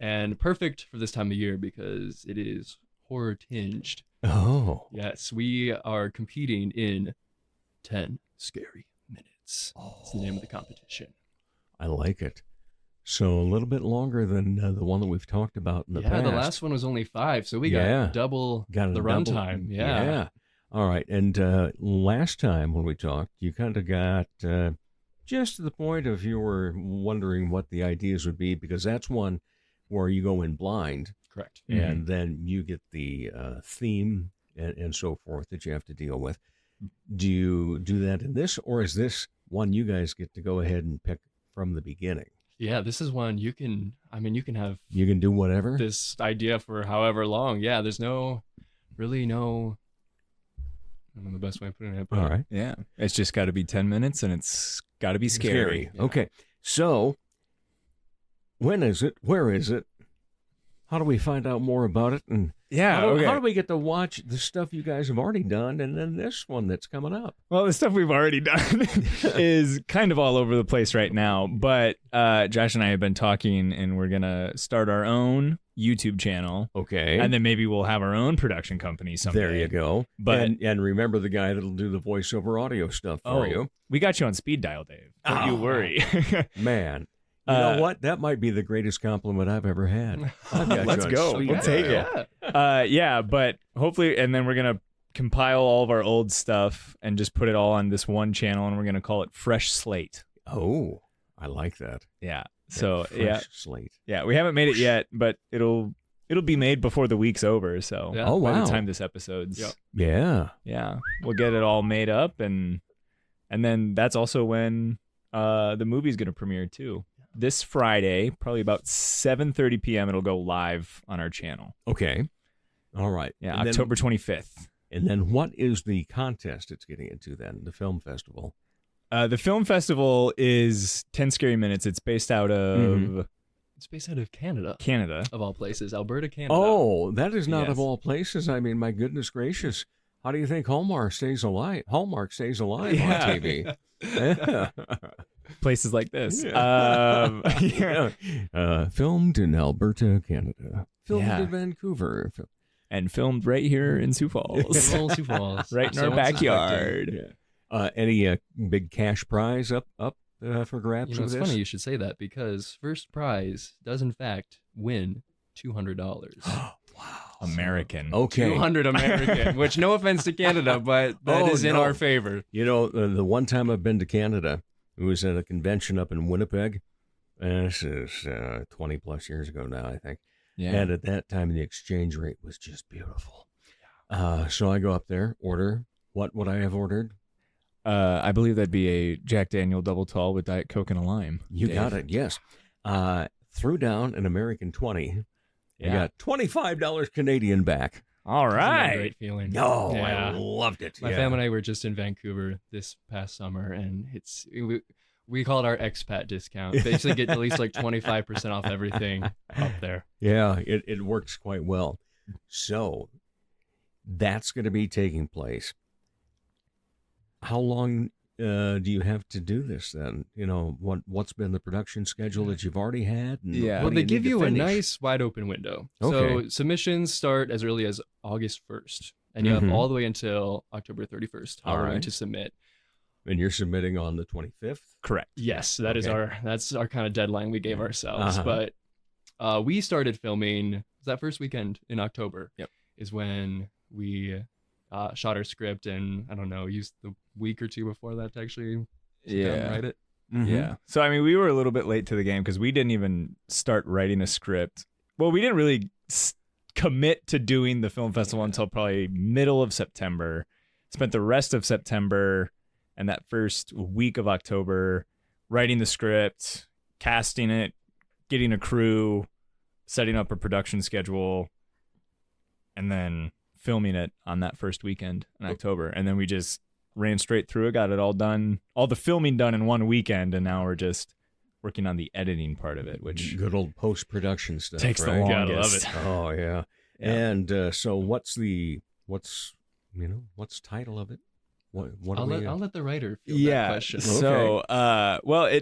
And perfect for this time of year because it is horror tinged. Oh. Yes, we are competing in 10 Scary Minutes. It's the name of the competition. I like it. So a little bit longer than the one that we've talked about in the past. Yeah, the last one was only 5, so we got double the runtime. Yeah. All right. And last time when we talked, you kind of got just to the point of you were wondering what the ideas would be, because that's one where you go in blind. Correct. And then you get the theme and so forth that you have to deal with. Do you do that in this, or is this one you guys get to go ahead and pick from the beginning? Yeah, this is one you can have. You can do whatever? This idea for however long. Yeah, there's no. I don't know the best way of putting it. But all right. Yeah, it's just got to be 10 minutes, and it's got to be scary. Yeah. Okay, so when is it? Where is it? How do we find out more about it? And how do we get to watch the stuff you guys have already done, and then this one that's coming up? Well, the stuff we've already done is kind of all over the place right now, but Josh and I have been talking, and we're going to start our own YouTube channel. Okay. And then maybe we'll have our own production company someday. There you go. But and remember the guy that'll do the voiceover audio stuff for you. We got you on speed dial, Dave. Don't you worry. Man. You know what? That might be the greatest compliment I've ever had. Let's go. We'll take it. Yeah, but hopefully, and then we're going to compile all of our old stuff and just put it all on this one channel, and we're going to call it Fresh Slate. Oh, I like that. Yeah. So Fresh slate. Yeah, we haven't made it yet, but it'll be made before the week's over. So Yeah. Oh, wow. by the time this episode's Yeah. we'll get it all made up, and then that's also when the movie's going to premiere too. This Friday, probably about 7:30 p.m. It'll go live on our channel. Okay. All right. Yeah, And October 25th. And then what is the contest it's getting into then? The film festival? The film festival is 10 Scary Minutes. It's based out of It's based out of Canada. Canada. Of all places. Alberta, Canada. Oh, that is not Yes. of all places. I mean, my goodness gracious. How do you think Hallmark stays alive on TV? Yeah. Places like this. Filmed in Alberta, Canada. Filmed Yeah. in Vancouver. And filmed right here in Sioux Falls. Sioux Falls. Right in So our unsuspecting. backyard. Any big cash prize up for grabs? You know, with it's this? funny you should say that because first prize does in fact win $200. American. Okay. 200 American, which no offense to Canada, but that is in no. our favor. You know, the one time I've been to Canada, it was at a convention up in Winnipeg. And this is 20 plus years ago now, I think. Yeah. And at that time, the exchange rate was just beautiful. So I go up there, order. What would I have ordered? I believe that'd be a Jack Daniel double tall with Diet Coke and a lime. You Dave. got it, yes. Threw down an American 20. I got $25 Canadian back. All Isn't that a right. great feeling. No, Yeah. I loved it. My yeah. family and I were just in Vancouver this past summer, and we call it our expat discount. Basically, get at least like 25% off everything up there. Yeah, it works quite well. So that's going to be taking place. How long do you have to do this then? You know, what's been the production schedule that you've already had? And Yeah. what Well, do they need give to you a finish? nice wide open window. Okay. So submissions start as early as August 1st, and you have all the way until October 31st. How All we're going right. to submit. And you're submitting on the 25th? Correct. Yes, that's our kind of deadline we gave ourselves. Uh-huh. But we started filming that first weekend in October. Yep. Is when we shot our script, and I don't know, used the week or two before that to actually sit down and write it. Yeah. So, I mean, we were a little bit late to the game because we didn't even start writing a script. Well, we didn't really commit to doing the film festival until probably middle of September. Spent the rest of September and that first week of October writing the script, casting it, getting a crew, setting up a production schedule, and then filming it on that first weekend in October. And then we just ran straight through it, got it all done, all the filming done in one weekend, and now we're just working on the editing part of it, which Good old post-production stuff, takes the right? longest. Gotta love it. Oh, yeah. Yeah. And so what's the title of it? What I'll are we, let the writer field that question. So, well,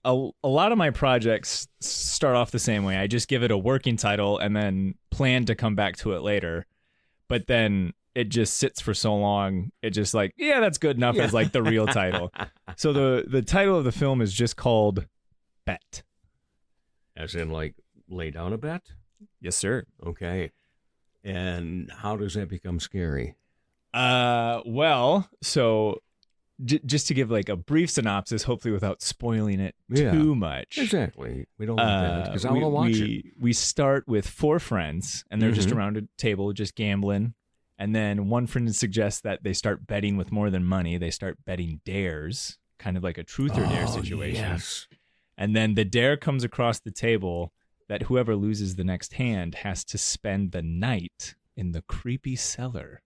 a lot of my projects start off the same way. I just give it a working title and then plan to come back to it later. But then it just sits for so long. It just like, yeah, that's good enough as like the real title. So the title of the film is just called Bet. As in, like, lay down a bet? Yes, sir. Okay. And how does that become scary? Well, so just to give like a brief synopsis, hopefully without spoiling it Yeah. too much. Exactly. We don't want that because I want to watch it. We start with 4 friends, and they're just Mhm. around a table, just gambling. And then one friend suggests that they start betting with more than money. They start betting dares, kind of like a truth or dare situation. Yes. And then the dare comes across the table that whoever loses the next hand has to spend the night in the creepy cellar.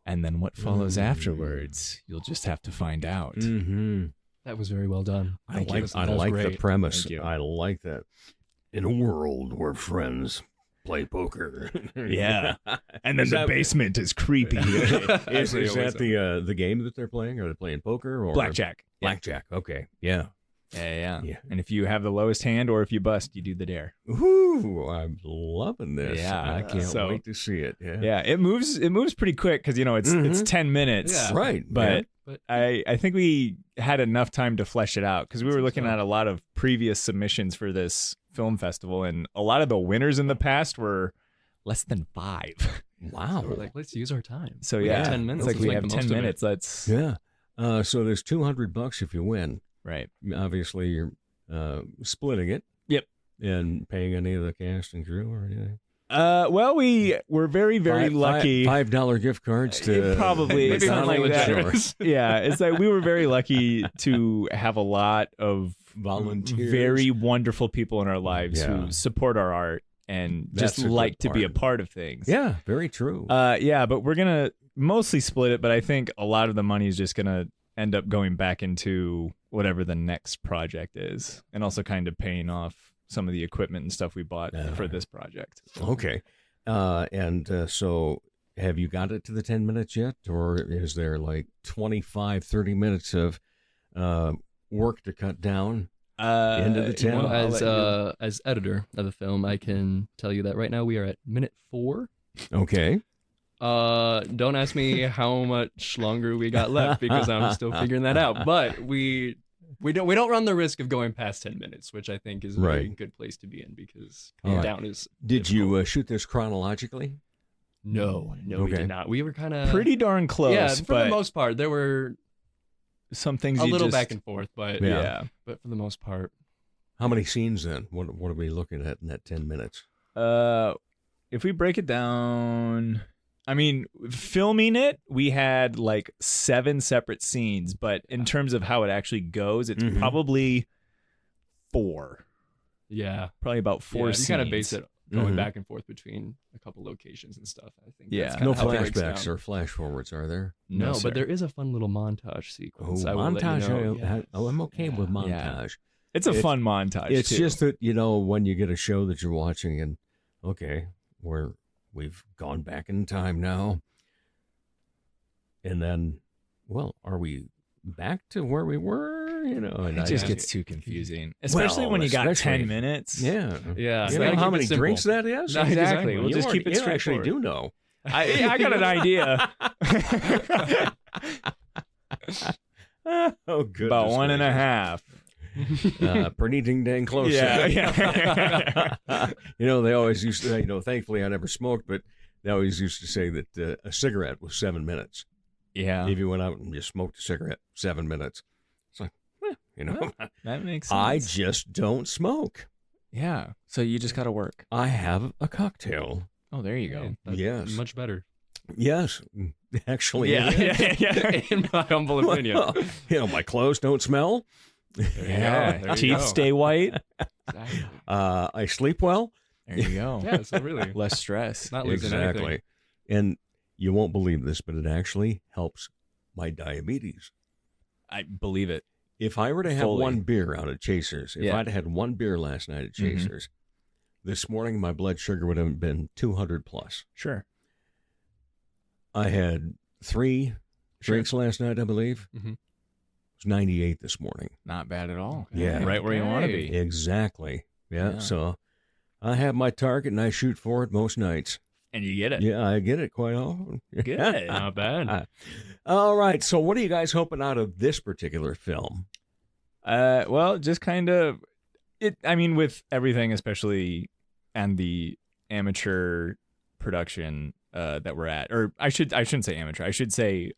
And then what follows afterwards, you'll just have to find out. Mm-hmm. That was very well done. I Thank you. like That was the great. premise. Thank you. I like that. In a world where friends play poker. Yeah. And then Is the that- basement is creepy. Is that the game that they're playing? Are they playing poker or Blackjack. Yeah. Blackjack. Okay. Yeah. Yeah. Yeah. And if you have the lowest hand or if you bust, you do the dare. Ooh, I'm loving this. Yeah, I can't so- wait to see it. Yeah. Yeah, it moves pretty quick because it's 10 minutes. Yeah. Right. But But I think we had enough time to flesh it out because we were looking at a lot of previous submissions for this film festival, and a lot of the winners in the past were less than 5. Wow. we're like, let's use our time. So We yeah, got 10 minutes. It's like Let's we make have the 10 most of it. minutes. Let's Yeah. So there's $200 if you win. right. Obviously, you're splitting it. Yep. And paying any of the cast and crew or anything. Well, we were very, very lucky. $5 gift cards to probably something like that. Sure. Yeah, it's like we were very lucky to have a lot of volunteers, very wonderful people in our lives who support our art and That's just a like good to be a part. part of things. Yeah, very true. Yeah, but we're gonna mostly split it. But I think a lot of the money is just gonna end up going back into whatever the next project is, and also kind of paying off some of the equipment and stuff we bought for this project. Okay. So have you got it to the 10 minutes yet? Or is there like 25, 30 minutes of work to cut down into the 10? Well, as editor of the film, I can tell you that right now we are at minute 4. Okay. Don't ask me how much longer we got left because I'm still figuring that out. But we don't run the risk of going past 10 minutes, which I think is a very good place to be in because down is. Did you shoot this chronologically? No, we did not. We were kind of pretty darn close. Yeah, for the most part, there were some things a little back and forth, but but for the most part. How many scenes then? What are we looking at in that 10 minutes? If we break it down, I mean, filming it, we had like 7 separate scenes, but in terms of how it actually goes, it's probably 4. Yeah. Probably about 4 scenes. You kind of base it going back and forth between a couple locations and stuff. I think. Yeah. No flashbacks or flash forwards, are there? No, but there is a fun little montage sequence. Montage. I'm okay with montage. Yeah. It's a fun montage. It's too. just that, when you get a show that you're watching and, okay, we've gone back in time now. And then, well, are we back to where we were? It just gets too confusing, especially when you got 10 minutes. Yeah. You know how many drinks that is? No, exactly. We'll just keep it straight. You actually do know. I got an idea. Oh, good. About 1.5. Pretty ding dang close. Yeah. They always used to, thankfully I never smoked, but they always used to say that a cigarette was 7 minutes. Yeah. If you went out and just smoked a cigarette, 7 minutes. It's like, that makes sense. I just don't smoke. Yeah. So you just got to work. I have a cocktail. Oh, there you go. Yes. Much better. Yes. Actually. Yeah. In my humble opinion. My clothes don't smell. Yeah. Teeth stay white. Exactly. I sleep well. There you go. Yeah, so really. Less stress. Not losing anything. And you won't believe this, but it actually helps my diabetes. I believe it. If I were to have one beer out at Chasers, if Yeah. I'd had one beer last night at Chasers, this morning my blood sugar would have been 200 plus. Sure. I had 3 drinks last night, I believe. Mm-hmm. It was 98 this morning. Not bad at all. Yeah. Right where you want to be. Exactly. Yeah. So I have my target and I shoot for it most nights. And you get it. Yeah, I get it quite often. Good. Not bad. All right. So what are you guys hoping out of this particular film? Well, just kind of with everything, especially and the amateur production that we're at, or I shouldn't say amateur. I should say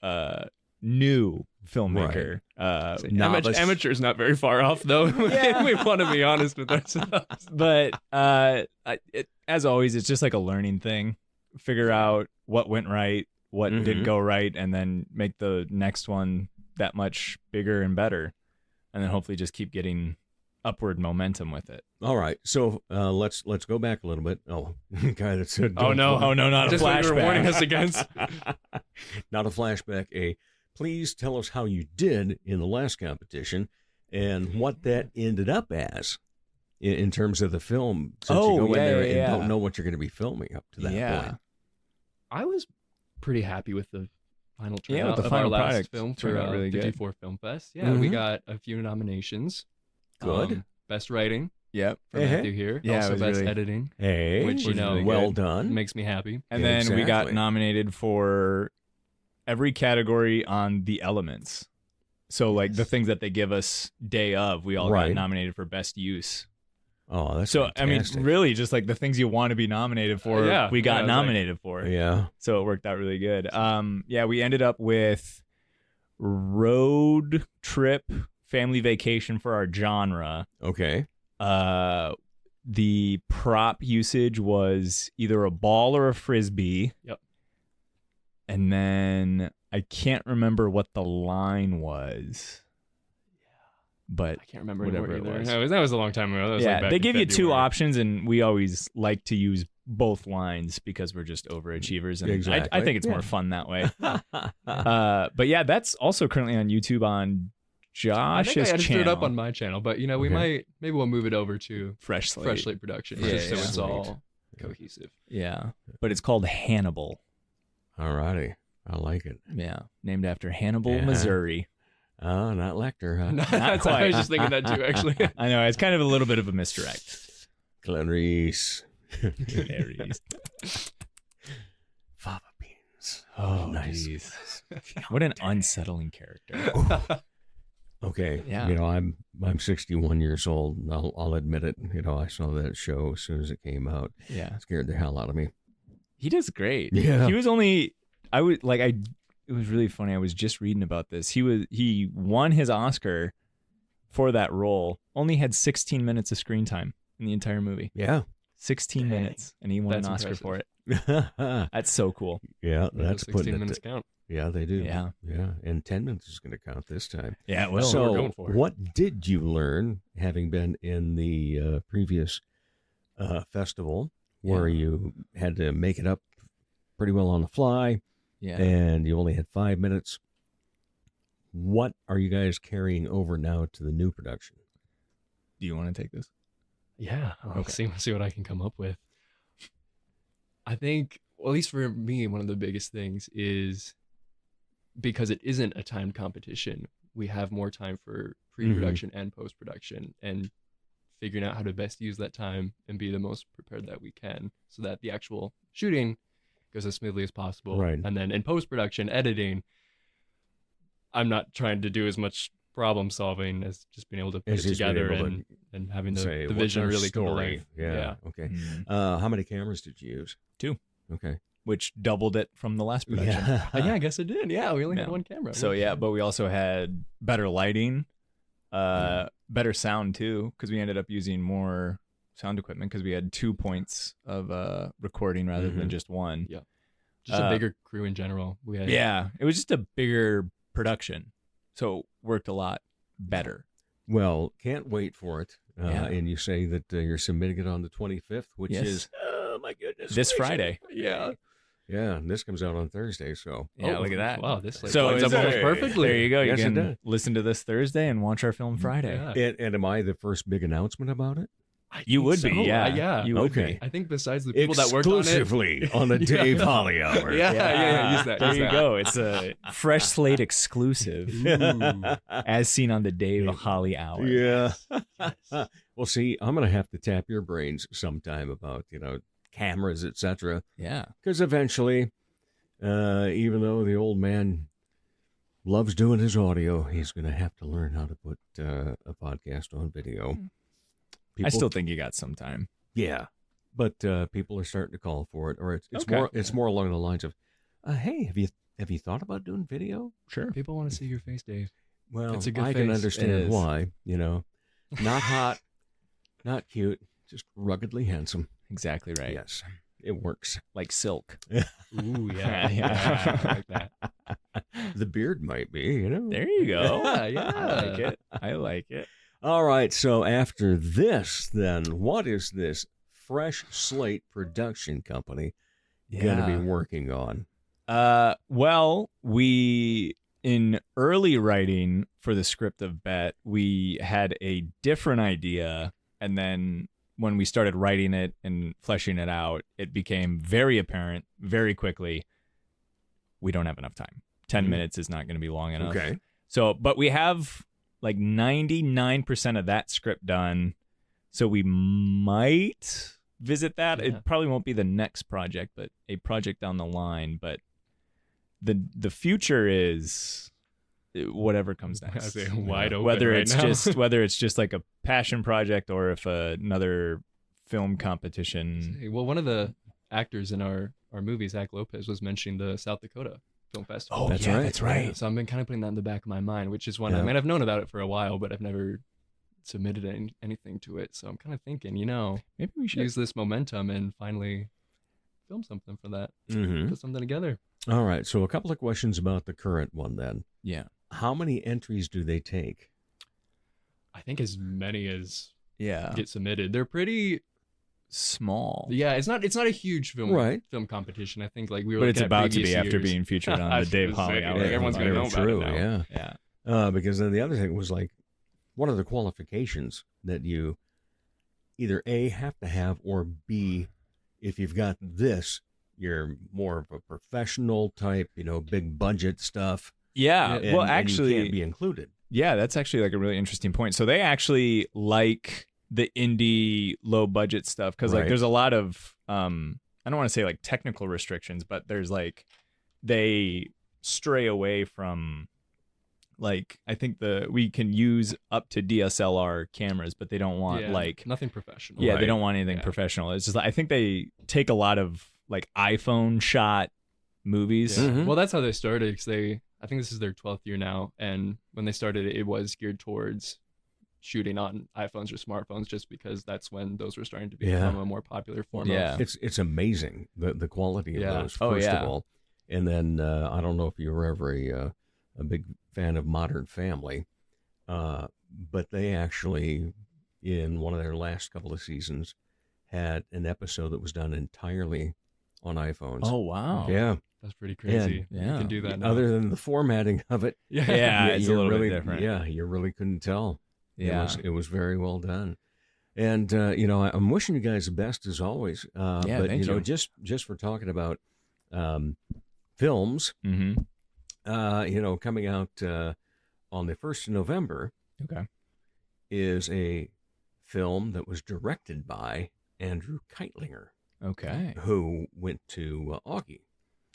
new filmmaker. Right. Amateur's not very far off, though. Yeah. We want to be honest with ourselves. But as always, it's just like a learning thing. Figure out what went right, what did go right, and then make the next one that much bigger and better. And then hopefully just keep getting upward momentum with it. All right. So let's go back a little bit. Oh, guy that said, not just a flashback. What you were warning us against. Not a flashback. Please tell us how you did in the last competition and what that ended up as in terms of the film. Since you go in there and don't know what you're going to be filming up to that point. I was pretty happy with the final turnout with the of final our last product. film for Turned out really the good. G4 Film Fest. Yeah, we got a few nominations. Good. Best writing. Yep. For Matthew here. Yeah, also it was best really- editing. Which really well good. done. Makes me happy. And then we got Exactly. nominated for every category on the elements. So like the things that they give us day of, we all got nominated for best use. Oh, that's so fantastic. I mean, really, just like the things you want to be nominated for, we got nominated for. Yeah. So it worked out really good. We ended up with road trip family vacation for our genre. Okay. The prop usage was either a ball or a frisbee. Yep. And then I can't remember what the line was. But I can't remember whatever anymore it either. was. That was a long time ago. That was Yeah, like back they in give you two February. options, and we always like to use both lines because we're just overachievers, and Exactly. I think it's more fun that way. But yeah, that's also currently on YouTube on I Josh's think I just threw it up channel. on my channel, but we maybe we'll move it over to Fresh Slate. Productions, Yeah, just so yeah. it's all cohesive. Yeah, but it's called Hannibal. Alrighty. I like it. Yeah, named after Hannibal, Yeah. Missouri. Oh, not Lecter, huh? Not quite. I was just thinking that too, actually. I know, it's kind of a little bit of a misdirect. Clarice. Clarice. Fava beans. Oh, nice. geez. What an unsettling character. Okay. Yeah. I'm 61 years old. I'll admit it. I saw that show as soon as it came out. Yeah. It scared the hell out of me. He does great. Yeah. He was only it was really funny. I was just reading about this. He won his Oscar for that role. Only had 16 minutes of screen time in the entire movie. Yeah. 16 minutes, and he won an Oscar for it. That's so cool. Yeah, that's 16 putting minutes it. count. Yeah, they do. Yeah. Yeah, and 10 minutes is going to count this time. Yeah, it will. So, we're going for it. what did you learn, having been in the previous festival, where you had to make it up pretty well on the fly, and you only had 5 minutes? What are you guys carrying over now to the new production? Do you want to take this? Yeah, I'll see what I can come up with. I think, well, at least for me, one of the biggest things is because it isn't a timed competition, we have more time for pre-production and post-production, and figuring out how to best use that time and be the most prepared that we can, so that the actual shooting goes as smoothly as possible. Right. And then in post-production editing, I'm not trying to do as much problem solving as just being able to put As it just being together able and having Say, the what's vision our really come to story? life. Yeah. Okay. Mhm. How many cameras did you use? 2. Okay. Which doubled it from the last production. Yeah. Yeah, I guess it did. Yeah, we only had Yeah. one camera. So yeah, but we also had better lighting, better sound too, because we ended up using more sound equipment because we had 2 points of recording rather than just one. Yeah. Just a bigger crew in general. We had it was just a bigger production, so it worked a lot better. Well, can't wait for it. Yeah. And you say that you're submitting it on the 25th, which Yes. is, oh my goodness, This gracious. Friday. Yeah. Yeah, and this comes out on Thursday, so. Yeah, look at that. Wow, this like So lines is up almost there- perfectly. There you go. Yes, You it can does. listen to this Thursday and watch our film Friday. Yeah. And am I the first big announcement about it? You would So, be, yeah. yeah. You would Okay. be. I think besides the people that worked on it. Exclusively on the Dave Holly Hour. Yeah. Use that. There use you that. go. It's a Fresh Slate exclusive, as seen on the Dave Holly Hour. Yeah. Well, see, I'm going to have to tap your brains sometime about, cameras, etc. Yeah. Because eventually, even though the old man loves doing his audio, he's going to have to learn how to put a podcast on video. I still think you got some time. Yeah, but people are starting to call for it, or it's Okay. more along the lines of, "Hey, have you thought about doing video?" Sure. People want to see your face, Dave. Well, It's a good I can face. understand It is. why. Not hot, not cute, just ruggedly handsome. Exactly right. Yes, it works. Like silk. Ooh, yeah. Yeah. I like that. The beard might be, There you go. Yeah. I like it. I like it. All right, so after this, then, what is this Fresh Slate production company going to be working on? Well, we, in early writing for the script of Bet, we had a different idea. And then when we started writing it and fleshing it out, it became very apparent very quickly, we don't have enough time. 10 minutes is not going to be long enough. Okay. So, but we have like 99% of that script done. So we might visit that. Yeah. It probably won't be the next project, but a project down the line. But the future is whatever comes I next. say wide open. Whether right it's now. whether it's just like a passion project or if another film competition. Well, one of the actors in our movie, Zach Lopez, was mentioning the South Dakota Film Festival. Oh, that's right. That's right. So I've been kind of putting that in the back of my mind, which is one. Yeah. I mean, I've known about it for a while, but I've never submitted anything to it. So I'm kind of thinking, maybe we should use this momentum and finally film something for that. Put something together. All right. So a couple of questions about the current one then. Yeah. How many entries do they take? I think as many as Yeah. get submitted. They're pretty small. Yeah, it's not a huge film competition. I think like we were. But it's looking at about to be previous after years. being featured on the Dave Holly Hour. Everyone's gonna know about it now. Yeah. Because then the other thing was like, what are the qualifications that you either A, have to have, or B, if you've got this, you're more of a professional type, big budget stuff. Yeah. And, well, actually, and you can't be included. Yeah, that's actually like a really interesting point. So they actually like the indie low budget stuff because like there's a lot of I don't want to say like technical restrictions, but there's like they stray away from like I think we can use up to DSLR cameras, but they don't want like nothing professional. Yeah, they don't want anything professional. It's just I think they take a lot of like iPhone shot movies. Yeah. Well, that's how they started because I think this is their 12th year now, and when they started it was geared towards shooting on iPhones or smartphones just because that's when those were starting to become a more popular form. Yeah, it's amazing the quality of those. First of all, and then I don't know if you were ever a big fan of Modern Family, but they actually in one of their last couple of seasons had an episode that was done entirely on iPhones. Oh wow! Yeah, that's pretty crazy. And, you can do that now. Other than the formatting of it, it's a little really, bit different. Yeah, you really couldn't tell. Yeah, it was very well done. And I'm wishing you guys the best as always. But thank you. just for talking about films, coming out on the 1st of November. Okay, is a film that was directed by Andrew Keitlinger. Okay, who went to Augie.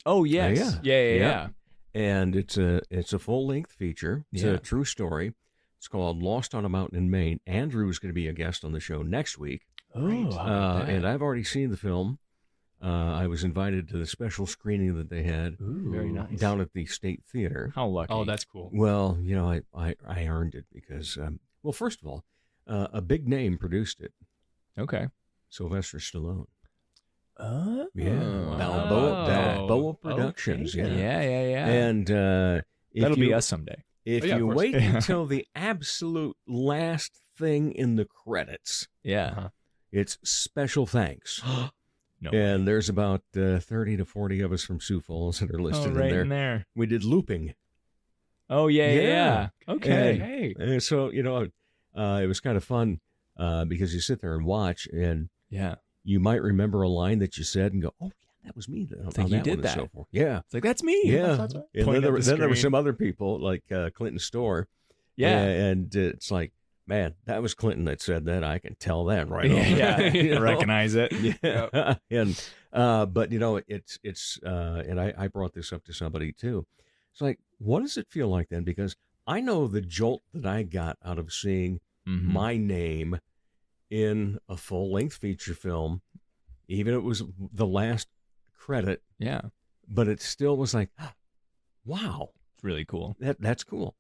Oh yes, yeah. And it's a full length feature. It's a true story. It's called Lost on a Mountain in Maine. Andrew is going to be a guest on the show next week. Oh, and I've already seen the film. I was invited to the special screening that they had. Ooh, very nice. Down at the State Theater. How lucky. Oh, that's cool. Well, I earned it because, first of all, a big name produced it. Okay. Sylvester Stallone. Wow. Balboa Productions. Okay. Yeah. And that'll be us someday. If you wait until the absolute last thing in the credits, it's special thanks. No and there's about 30 to 40 of us from Sioux Falls that are listed in there. We did looping. Oh, yeah. Okay. And so, it was kind of fun because you sit there and watch and you might remember a line that you said and go, oh, yeah, that was me. I think you did that. So forth. Yeah. It's like, that's me. Yeah. That's right. And then there were some other people like Clinton Storr. Yeah. And it's like, man, that was Clinton that said that. I can tell that right off. Yeah. Recognize it. Yeah. And, but it's and I brought this up to somebody too. It's like, what does it feel like then? Because I know the jolt that I got out of seeing my name in a full-length feature film, even if it was the last credit. Yeah. But it still was like, wow. It's really cool. That's cool.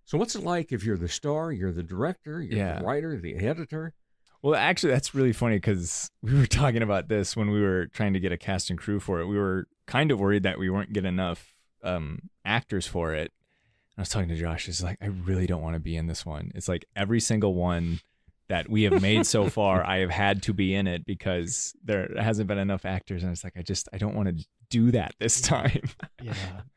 So what's it like if you're the star, you're the director, you're the writer, the editor? Well, actually, that's really funny because we were talking about this when we were trying to get a cast and crew for it. We were kind of worried that we weren't getting enough actors for it. I was talking to Josh. It's like, I really don't want to be in this one. It's like every single one that we have made so far, I have had to be in it because there hasn't been enough actors. And it's like, I don't want to do that this time. Yeah.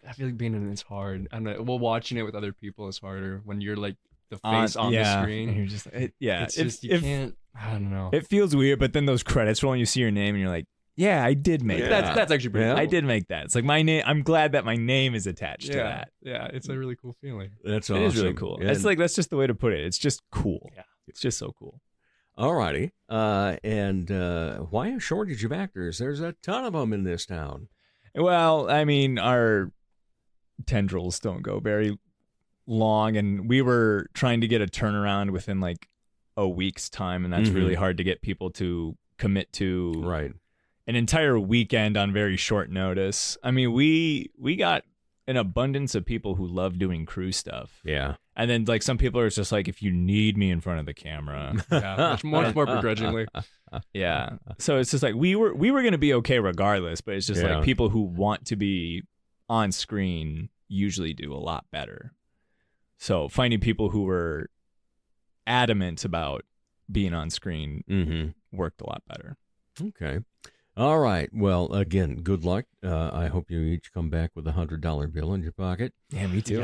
I feel like being in it's hard. I don't know. Well, watching it with other people is harder when you're like the face on the screen. And you're just, it's just, you can't, I don't know. It feels weird, but then those credits roll and you see your name and you're like, yeah, I did make that. That's actually pretty cool. I did make that. It's like my name. I'm glad that my name is attached to that. Yeah, it's a really cool feeling. That's awesome. It is really cool. Yeah. It's like, that's just the way to put it. It's just cool. Yeah. It's just so cool. All righty. And why a shortage of actors? There's a ton of them in this town. Well, I mean, our tendrils don't go very long, and we were trying to get a turnaround within like a week's time, and that's really hard to get people to commit to right. an entire weekend on very short notice. I mean, we got an abundance of people who love doing crew stuff. Yeah. And then like some people are just like, if you need me in front of the camera. Yeah, much more begrudgingly. Yeah. So it's just like we were going to be okay regardless, but it's just like people who want to be on screen usually do a lot better. So finding people who were adamant about being on screen worked a lot better. Okay. All right. Well, again, good luck. I hope you each come back with $100 bill in your pocket. Yeah, me too.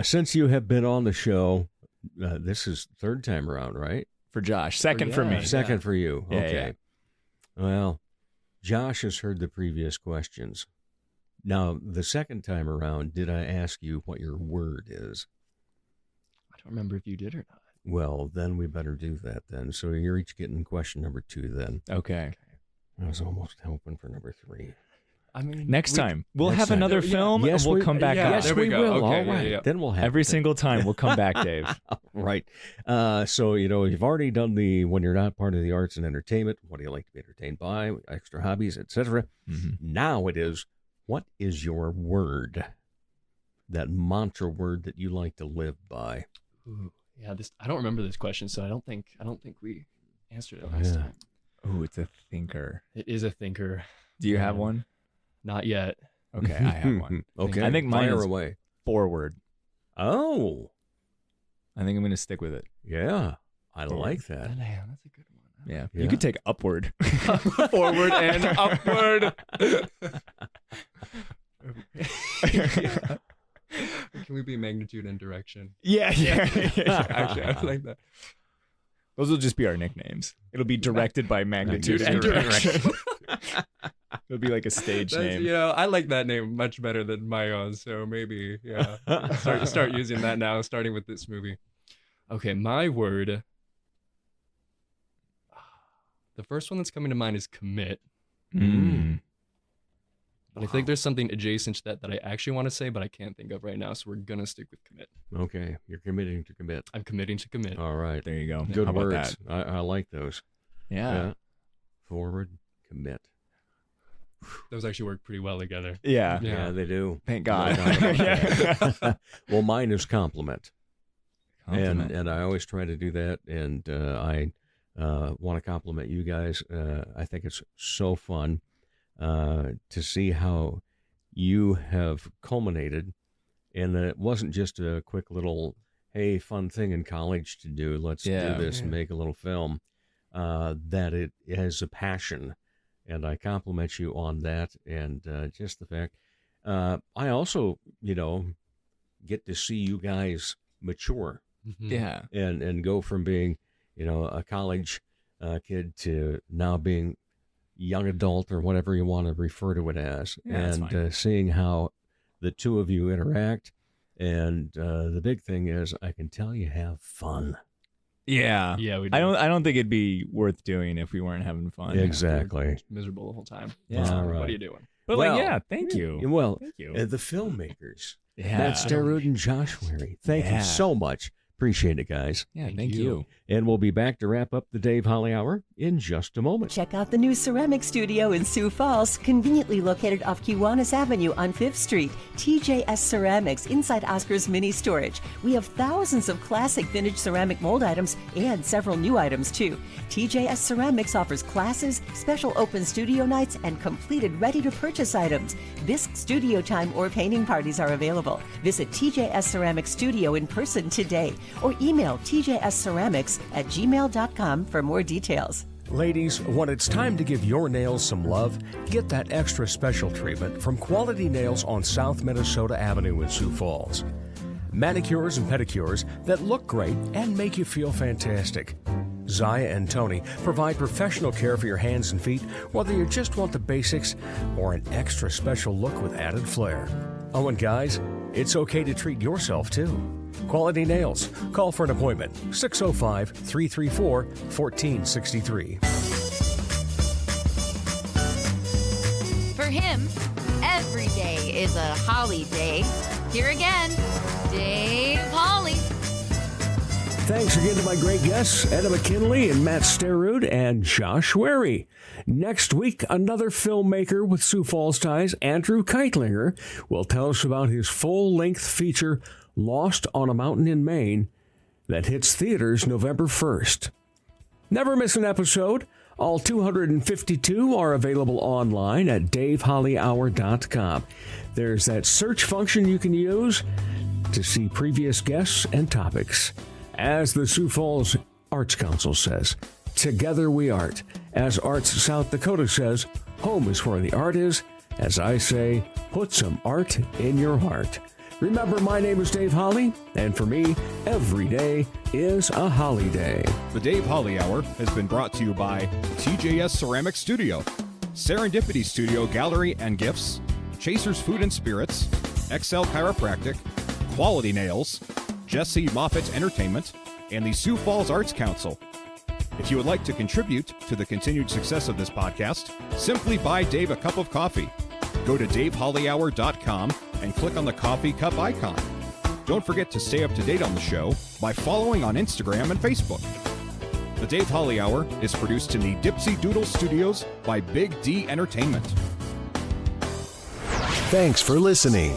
Since you have been on the show, this is third time around, right? For Josh. Second for me. Second for you. Yeah, okay. yeah. Well, Josh has heard the previous questions. Now, the second time around, did I ask you what your word is? I don't remember if you did or not. Well, then we better do that then. So you're each getting question number 2 then. Okay. I was almost hoping for number 3. I mean, next time we'll have another film and we'll come back. Yes, there we go. will. Okay, all right. yeah. Then we'll have every single time we'll come back, Dave. Right. So, you've already done the when you're not part of the arts and entertainment, what do you like to be entertained by, extra hobbies, etc. Now it is, what is your word? That mantra word that you like to live by. Ooh, yeah, I don't remember this question, so I don't think we answered it last time. Oh, it's a thinker. It is a thinker. Do you have one? Not yet. Okay, I have one. Okay, I think mine fire is away. forward. Oh, I think I'm going to stick with it. yeah, I like that. Yeah, that's a good one. Yeah, Yeah. you could take upward. Forward and upward. Can we be magnitude and direction? Yeah. Actually, I like that. Those will just be our nicknames. It'll be directed by magnitude and direction. It'll be like a stage name. I like that name much better than my own. So maybe, start using that now, starting with this movie. Okay, my word. The first one that's coming to mind is commit. But I think there's something adjacent to that I actually want to say, but I can't think of right now. So we're going to stick with commit. Okay, you're committing to commit. I'm committing to commit. All right. There you go. Good How about words. that? I like those. Yeah. Forward, commit. Those actually work pretty well together. Yeah. Yeah, they do. Thank God. Well, mine is compliment. Compliment. And I always try to do that. And I want to compliment you guys. I think it's so fun to see how you have culminated, and that it wasn't just a quick little, hey, fun thing in college to do. Let's do this and make a little film. That it has a passion, and I compliment you on that. And just the fact, I also, get to see you guys mature. Yeah. And go from being, a college kid to now being young adult or whatever you want to refer to it as. Yeah, and seeing how the two of you interact. And the big thing is, I can tell you have fun. Yeah. Yeah, we do. I don't think it'd be worth doing if we weren't having fun. Exactly. Miserable the whole time. Yeah. All right. What are you doing? But Well, thank you. Well, Thank you. the filmmakers, Yeah. Matt Sterud and Josh Werre. Thank you so much. Appreciate it, guys. Yeah, thank you. And we'll be back to wrap up the Dave Holly Hour in just a moment. Check out the new ceramic studio in Sioux Falls, conveniently located off Kiwanis Avenue on 5th Street. TJS Ceramics, inside Oscar's Mini Storage. We have thousands of classic vintage ceramic mold items and several new items, too. TJS Ceramics offers classes, special open studio nights, and completed ready-to-purchase items. Bisque studio time or painting parties are available. Visit TJS Ceramics Studio in person today, or email tjsceramics@gmail.com for more details. Ladies, when it's time to give your nails some love, get that extra special treatment from Quality Nails on South Minnesota Avenue in Sioux Falls. Manicures and pedicures that look great and make you feel fantastic. Zaya and Tony provide professional care for your hands and feet, whether you just want the basics or an extra special look with added flair. Oh, and guys, it's okay to treat yourself too. Quality Nails. Call for an appointment. 605-334-1463. For him, every day is a holly day. Here again, Dave Holly. Thanks again to my great guests, Etta McKinley and Matt Sterud and Josh Werre. Next week, another filmmaker with Sioux Falls ties, Andrew Keitlinger, will tell us about his full-length feature, Lost on a Mountain in Maine, that hits theaters November 1st. Never miss an episode. All 252 are available online at davehollyhour.com. There's that search function you can use to see previous guests and topics. As the Sioux Falls Arts Council says, together we art. As Arts South Dakota says, home is where the art is. As I say, put some art in your heart. Remember, my name is Dave Holly, and for me, every day is a holiday. The Dave Holly Hour has been brought to you by TJS Ceramic Studio, Serendipity Studio Gallery and Gifts, Chasers Food and Spirits, XL Chiropractic, Quality Nails, Jesse Moffitt Entertainment, and the Sioux Falls Arts Council. If you would like to contribute to the continued success of this podcast, simply buy Dave a cup of coffee. Go to davehollyhour.com and click on the coffee cup icon. Don't forget to stay up to date on the show by following on Instagram and Facebook. The Dave Holly Hour is produced in the Dipsy Doodle Studios by Big D Entertainment. Thanks for listening.